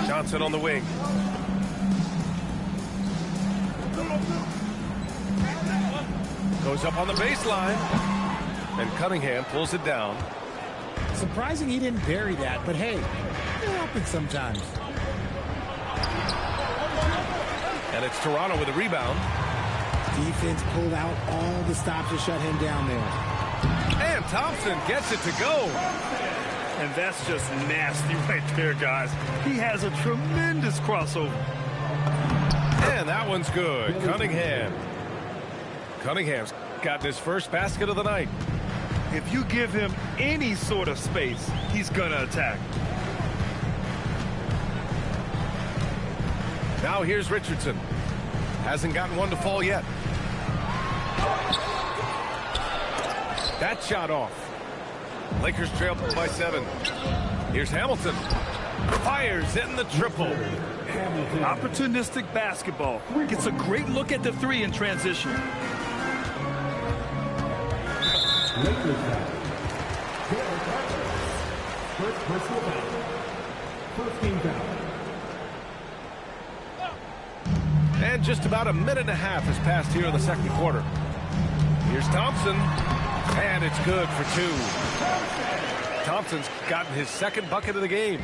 Johnson on the wing. Goes up on the baseline. And Cunningham pulls it down. Surprising he didn't bury that, but hey, it happens sometimes. And it's Toronto with a rebound. Defense pulled out all the stops to shut him down there. And Thompson gets it to go. And that's just nasty right there, guys. He has a tremendous crossover. And that one's good. Cunningham's got his first basket of the night. If you give him any sort of space, he's going to attack. Now here's Richardson. Hasn't gotten one to fall yet. That shot off. Lakers trail by 7. Here's Hamilton. Fires in the triple. Opportunistic basketball. Gets a great look at the 3 in transition. Lakers foul. First personal foul. First team foul. And just about a minute and a half has passed here in the second quarter. Here's Thompson. And it's good for 2. Thompson's gotten his second bucket of the game.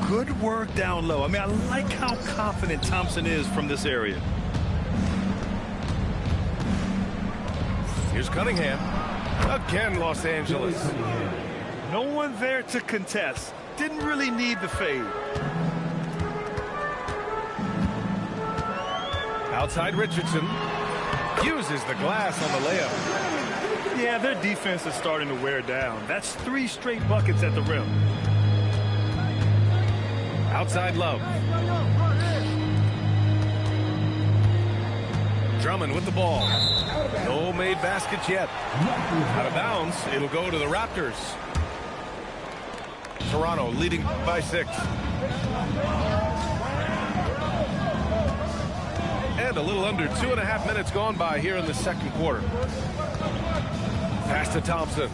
Good work down low. I mean, I like how confident Thompson is from this area. Here's Cunningham. Again, Los Angeles. No one there to contest. Didn't really need the fade. Outside Richardson. Uses the glass on the layup. Yeah, their defense is starting to wear down. That's 3 straight buckets at the rim. Outside Love. Drummond with the ball. No made baskets yet. Out of bounds. It'll go to the Raptors. Toronto leading by 6. And a little under 2.5 minutes gone by here in the second quarter. Pass to Thompson.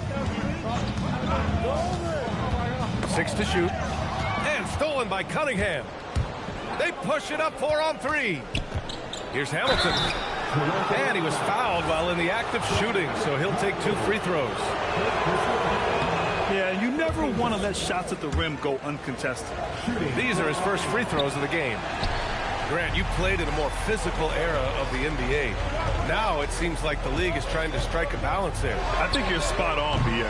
6 to shoot. And stolen by Cunningham. They push it up 4 on 3. Here's Hamilton. And he was fouled while in the act of shooting, so he'll take 2 free throws. Yeah, you never want to let shots at the rim go uncontested. These are his first free throws of the game. Grant, you played in a more physical era of the NBA. Now it seems like the league is trying to strike a balance there. I think you're spot on, B.A.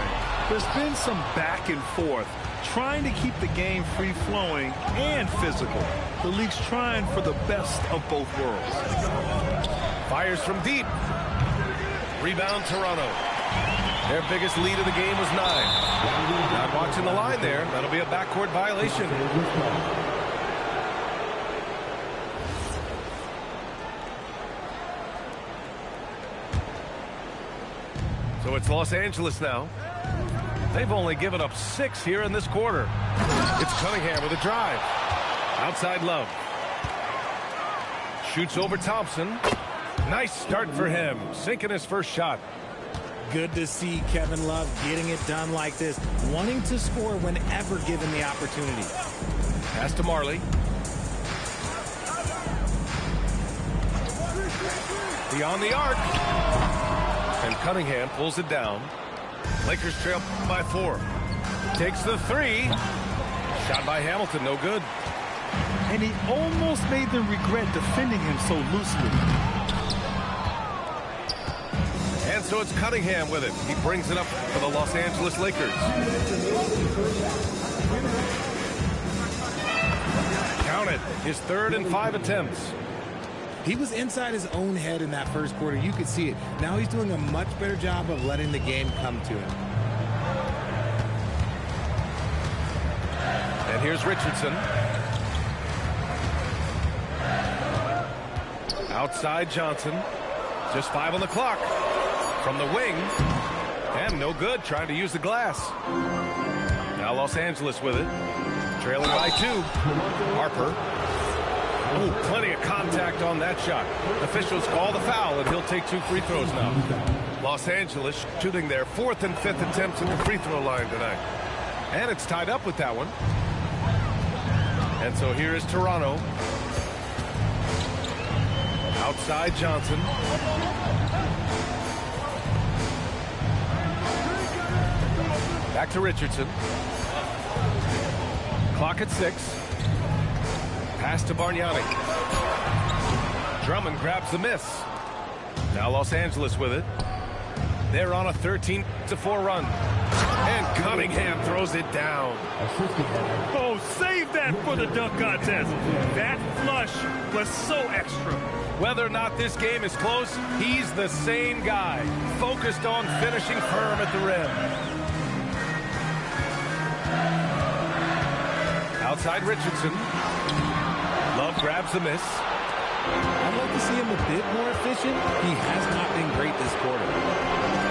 There's been some back and forth, trying to keep the game free-flowing and physical. The league's trying for the best of both worlds. Fires from deep. Rebound, Toronto. Their biggest lead of the game was 9. Not watching the line there. That'll be a backcourt violation. So it's Los Angeles now. They've only given up 6 here in this quarter. It's Cunningham with a drive. Outside Love. Shoots over Thompson. Nice start for him. Sinking his first shot. Good to see Kevin Love getting it done like this. Wanting to score whenever given the opportunity. Pass to Marley. Beyond the arc. And Cunningham pulls it down. Lakers trail by 4. Takes the 3. Shot by Hamilton, no good. And he almost made them regret defending him so loosely. And so it's Cunningham with it. He brings it up for the Los Angeles Lakers. Count it. His 3rd and 5 attempts. He was inside his own head in that first quarter. You could see it. Now he's doing a much better job of letting the game come to him. And here's Richardson. Outside Johnson. Just 5 on the clock. From the wing. And no good, trying to use the glass. Now Los Angeles with it. Trailing by 2. Harper. Ooh, plenty of contact on that shot. Officials call the foul, and he'll take 2 free throws now. Los Angeles shooting their 4th and 5th attempts at the free throw line tonight. And it's tied up with that one. And so here is Toronto. Outside Johnson. Back to Richardson. Clock at 6. Pass to Bargnani. Drummond grabs the miss. Now Los Angeles with it. They're on a 13-4 run. And Cunningham throws it down. Oh, save that for the dunk contest. That flush was so extra. Whether or not this game is close, he's the same guy, focused on finishing firm at the rim. Outside Richardson. Love grabs the miss. I'd like to see him a bit more efficient. He has not been great this quarter.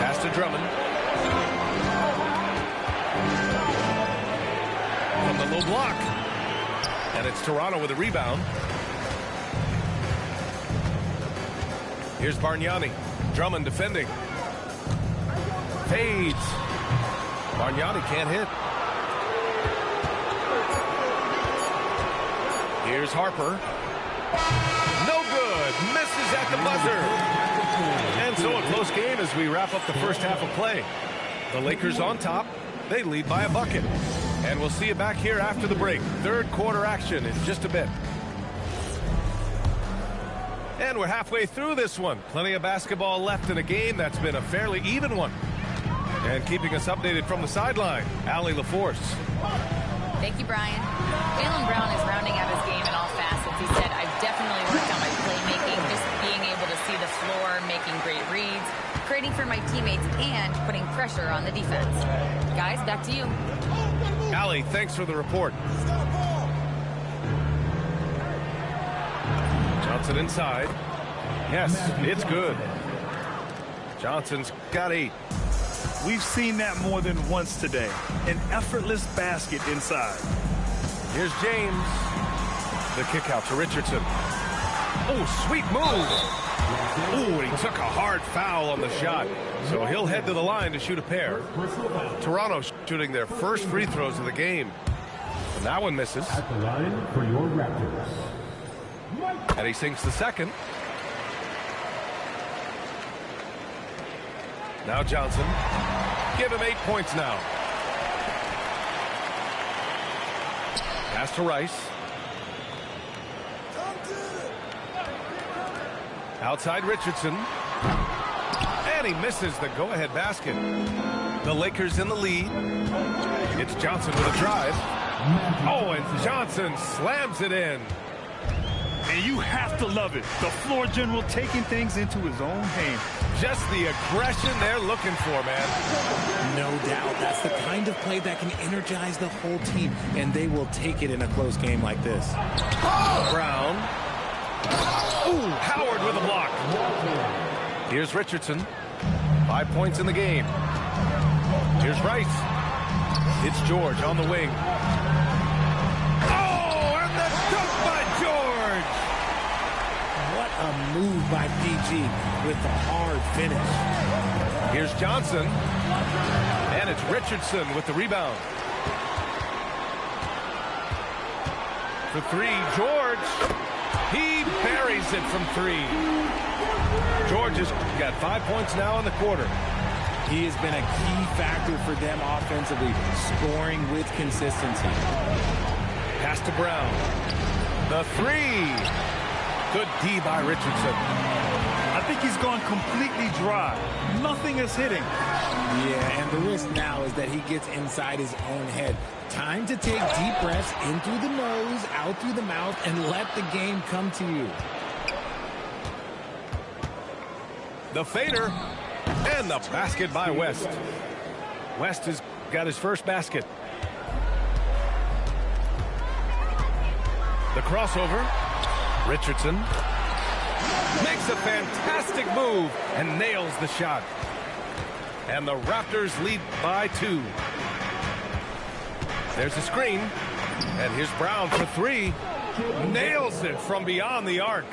Pass to Drummond. From the low block. And it's Toronto with a rebound. Here's Bargnani. Drummond defending. Fades. Bargnani can't hit. Here's Harper. No good. Misses at the buzzer. And so a close game as we wrap up the first half of play. The Lakers on top. They lead by a bucket. And we'll see you back here after the break. Third quarter action in just a bit. And we're halfway through this one. Plenty of basketball left in a game that's been a fairly even one. And keeping us updated from the sideline, Allie LaForce. Thank you, Brian. Jaylen Brown is rounding out his game in all facets. He said, I've definitely worked on my playmaking, just being able to see the floor, making great reads, creating for my teammates, and putting pressure on the defense. Guys, back to you. Allie, thanks for the report. Johnson inside. Yes, it's good. Johnson's got 8. We've seen that more than once today. An effortless basket inside. Here's James. The kick out to Richardson. Oh, sweet move. Oh, he took a hard foul on the shot. So he'll head to the line to shoot a pair. Toronto shooting their first free throws of the game. And that one misses. At the line for your Raptors. And he sinks the second. Now Johnson. Give him 8 points now. Pass to Rice. Outside Richardson. And he misses the go-ahead basket. The Lakers in the lead. It's Johnson with a drive. Oh, and Johnson slams it in. And you have to love it. The floor general taking things into his own hands. Just the aggression they're looking for, man. No doubt. That's the kind of play that can energize the whole team, and they will take it in a close game like this. Brown. Ooh, Howard with a block. Here's Richardson. 5 points in the game. Here's Rice. It's George on the wing. A move by PG with the hard finish. Here's Johnson. And it's Richardson with the rebound. For 3, George. He buries it from 3. George has got 5 points now in the quarter. He has been a key factor for them offensively, scoring with consistency. Pass to Brown. The 3. Good D by Richardson. I think he's gone completely dry. Nothing is hitting. Yeah, and the risk now is that he gets inside his own head. Time to take deep breaths in through the nose, out through the mouth, and let the game come to you. The fader and the basket by West. West has got his first basket. The crossover. Richardson makes a fantastic move and nails the shot. And the Raptors lead by 2. There's a screen. And here's Brown for 3. Nails it from beyond the arc.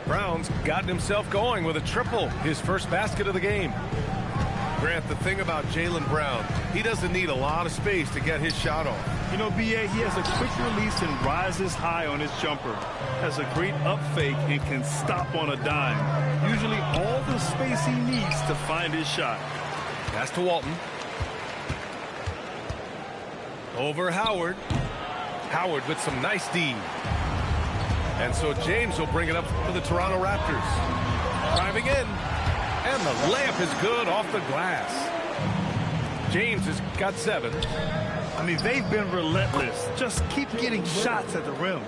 Brown's gotten himself going with a triple, his first basket of the game. Grant, the thing about Jaylen Brown, he doesn't need a lot of space to get his shot off. You know, B.A., he has a quick release and rises high on his jumper. Has a great up fake and can stop on a dime. Usually all the space he needs to find his shot. Pass to Walton. Over Howard. Howard with some nice D. And so James will bring it up for the Toronto Raptors. Driving in. And the layup is good off the glass. James has got 7. I mean, they've been relentless. Just keep getting shots at the rim.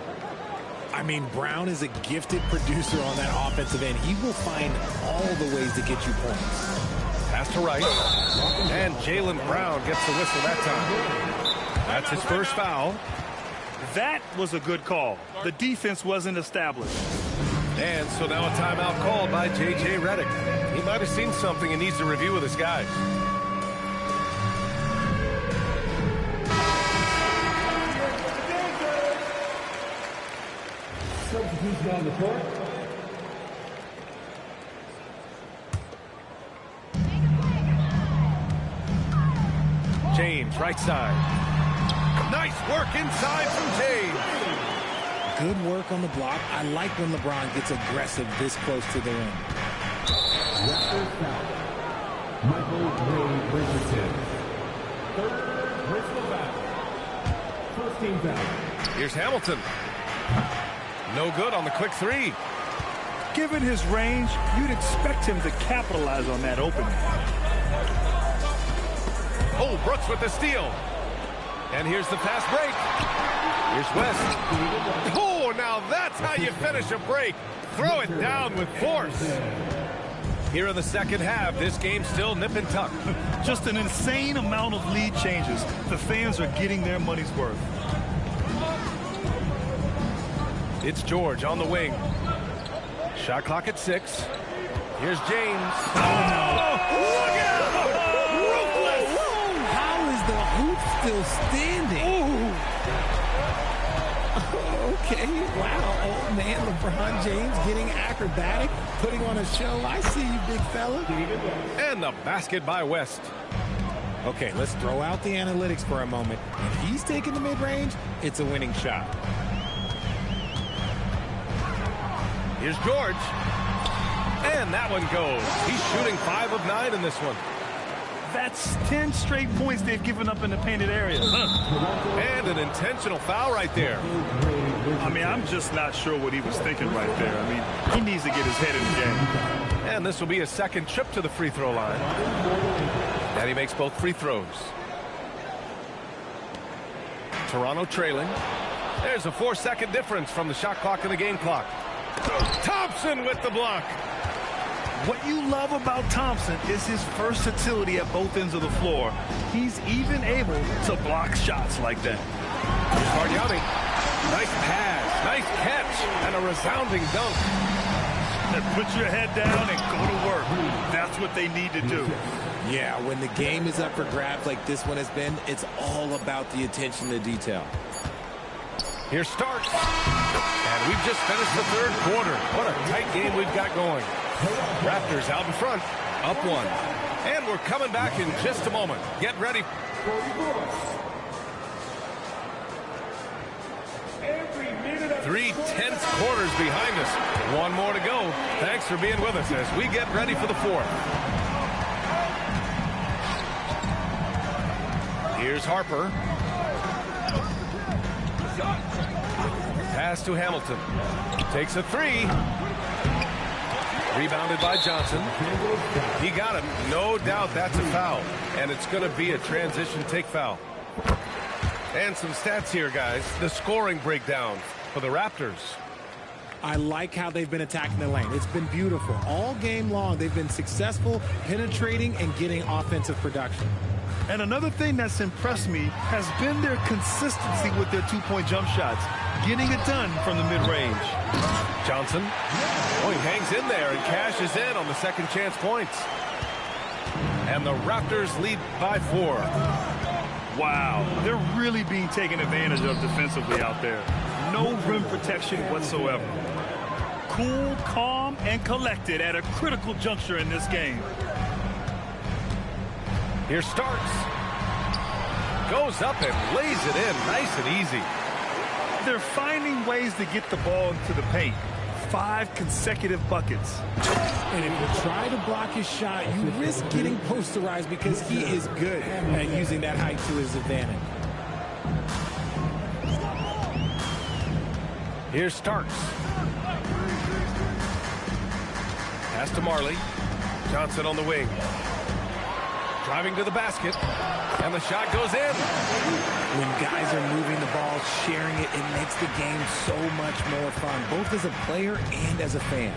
I mean, Brown is a gifted producer on that offensive end. He will find all the ways to get you points. Pass to Wright. And Jaylen Brown gets the whistle that time. That's his first foul. That was a good call. The defense wasn't established. And so now a timeout called by J.J. Redick. He might have seen something and needs to review with his guys. Substitution on the court. James, right side. Nice work inside from James. Good work on the block. I like when LeBron gets aggressive this close to the rim. Michael Ray Richardson. Third personal foul. First team foul. Here's Hamilton. No good on the quick 3. Given his range, you'd expect him to capitalize on that opening. Oh, Brooks with the steal. And here's the fast break. Here's West. Oh, now that's how you finish a break. Throw it down with force. Here in the second half, this game's still nip and tuck. Just an insane amount of lead changes. The fans are getting their money's worth. It's George on the wing. Shot clock at 6. Here's James. Oh, look out! Ruthless! How is the hoop still standing? Okay, wow. Oh, man, LeBron James getting acrobatic, putting on a show. I see you, big fella. And the basket by West. Okay, let's throw out the analytics for a moment. If he's taking the mid-range, it's a winning shot. Here's George. And that one goes. He's shooting 5 of 9 in this one. That's 10 straight points they've given up in the painted area. And an intentional foul right there. I mean, I'm just not sure what he was thinking right there. I mean, he needs to get his head in the game. And this will be a second trip to the free throw line. And he makes both free throws. Toronto trailing. There's a 4-second difference from the shot clock and the game clock. Thompson with the block. What you love about Thompson is his versatility at both ends of the floor. He's even able to block shots like that. Here's Bargnani. Nice pass, nice catch, and a resounding dunk. And put your head down and go to work. That's what they need to do. Yeah, when the game is up for grabs like this one has been, it's all about the attention to detail. Here starts. And we've just finished the third quarter. What a tight game we've got going. Raptors out in front, up 1. And we're coming back in just a moment. Get ready. 3 tense quarters behind us. 1 more to go. Thanks for being with us as we get ready for the 4th. Here's Harper. Pass to Hamilton. Takes a 3. Rebounded by Johnson. He got him. No doubt that's a foul. And it's going to be a transition take foul. And some stats here, guys. The scoring breakdown for the Raptors. I like how they've been attacking the lane. It's been beautiful. All game long, they've been successful penetrating and getting offensive production. And another thing that's impressed me has been their consistency with their two-point jump shots, getting it done from the mid-range. Johnson. Oh, he hangs in there and cashes in on the second chance points. And the Raptors lead by 4. Wow, they're really being taken advantage of defensively out there. No rim protection whatsoever. Cool, calm, and collected at a critical juncture in this game. Here Starks. Goes up and lays it in nice and easy. They're finding ways to get the ball into the paint. 5 consecutive buckets. And if you try to block his shot, you risk getting posterized because he is good at using that height to his advantage. Here's Starks. Pass to Marley. Johnson on the wing. Driving to the basket. And the shot goes in. When guys are moving the ball, sharing it, it makes the game so much more fun, both as a player and as a fan.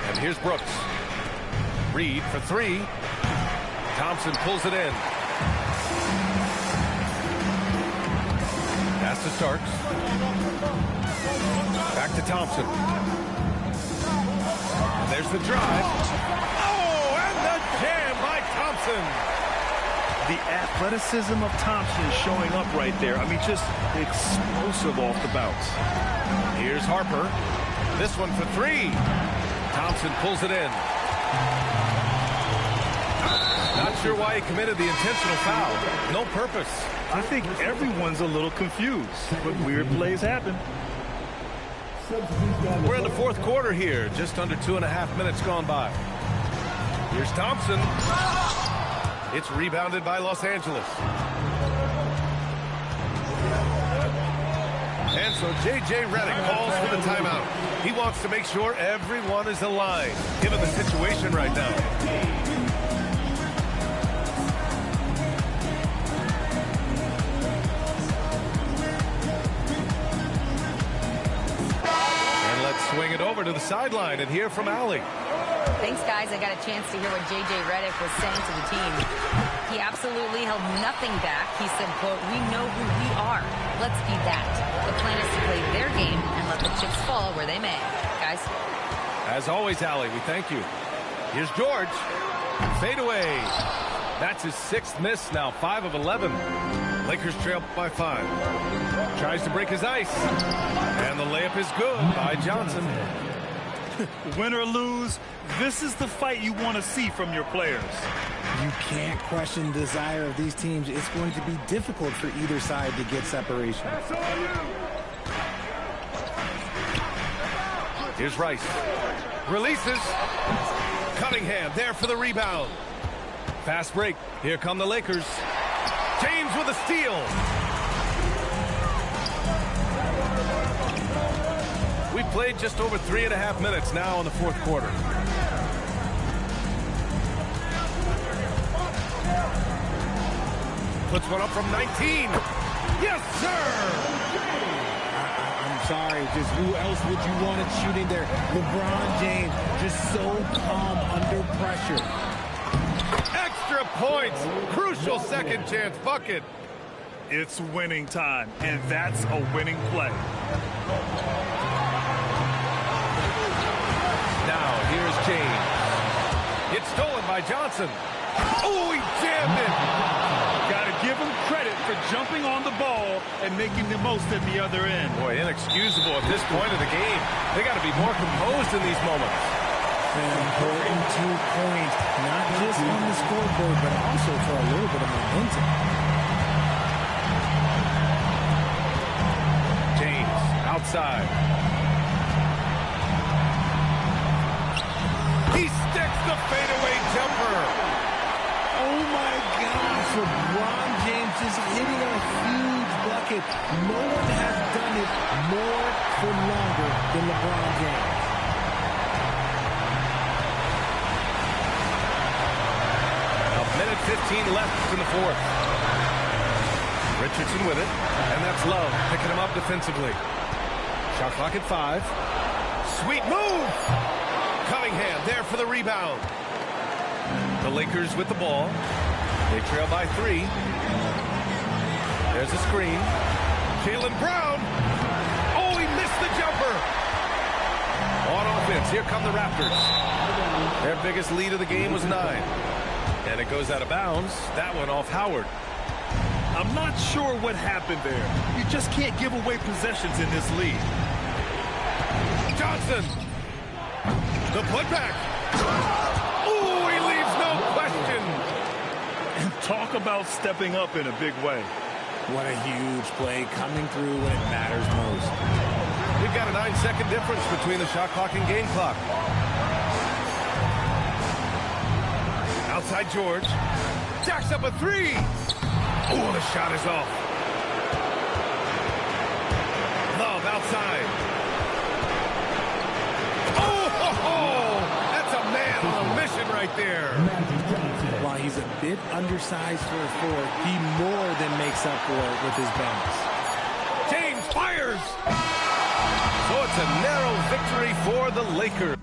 And here's Brooks. Reed for 3. Thompson pulls it in. Pass to Starks. Back to Thompson. And there's the drive. Oh, and the jam by Thompson. The athleticism of Thompson is showing up right there. I mean, just explosive off the bounce. Here's Harper. This one for 3. Thompson pulls it in. Not sure why he committed the intentional foul. No purpose. I think everyone's a little confused, but weird plays happen. We're in the 4th quarter here. Just under 2.5 minutes gone by. Here's Thompson. It's rebounded by Los Angeles. And so J.J. Redick calls for the timeout. He wants to make sure everyone is aligned, given the situation right now. And let's swing it over to the sideline and hear from Allie. Thanks, guys. I got a chance to hear what J.J. Redick was saying to the team. He absolutely held nothing back. He said, quote, "We know who we are. Let's be that. The plan is to play their game and let the chips fall where they may." Guys. As always, Allie, we thank you. Here's George. Fade away. That's his 6th miss now, 5 of 11. Lakers trail by 5. Tries to break his ice. And the layup is good by Johnson. Win or lose, this is the fight you want to see from your players. You can't question the desire of these teams. It's going to be difficult for either side to get separation. Here's Rice. Releases. Cunningham there for the rebound. Fast break. Here come the Lakers. James with a steal. We've played just over 3.5 minutes now in the 4th quarter. Puts one up from 19. Yes, sir! I'm sorry, just who else would you want it shooting there? LeBron James, just so calm under pressure. Extra points. Crucial second chance bucket. It's winning time, and that's a winning play. Now, here's James. It's stolen by Johnson. Oh, he jammed it. Got to give him credit for jumping on the ball and making the most at the other end. Boy, inexcusable at this point of the game. They got to be more composed in these moments. An important 2 points, not just on the scoreboard, but also for a little bit of momentum. James outside. He sticks the fadeaway jumper. Oh my gosh, LeBron James is hitting a huge bucket. No one has done it more for longer than LeBron James. A minute 15 left in the 4th. Richardson with it, and that's Love picking him up defensively. Shot clock at 5. Sweet move! Cunningham there for the rebound. The Lakers with the ball. They trail by 3. There's a screen. Jaylen Brown. Oh, he missed the jumper. On offense, here come the Raptors. Their biggest lead of the game was 9. And it goes out of bounds. That one off Howard. I'm not sure what happened there. You just can't give away possessions in this league. Johnson. The putback. Ooh, he leaves no question. And talk about stepping up in a big way. What a huge play coming through when it matters most. We've got a 9-second difference between the shot clock and game clock. Outside George. Jacks up a three. Oh, the shot is off. Love outside. Oh, that's a man on a mission right there. While he's a bit undersized for a forward, he more than makes up for it with his bounce. James fires. So it's a narrow victory for the Lakers.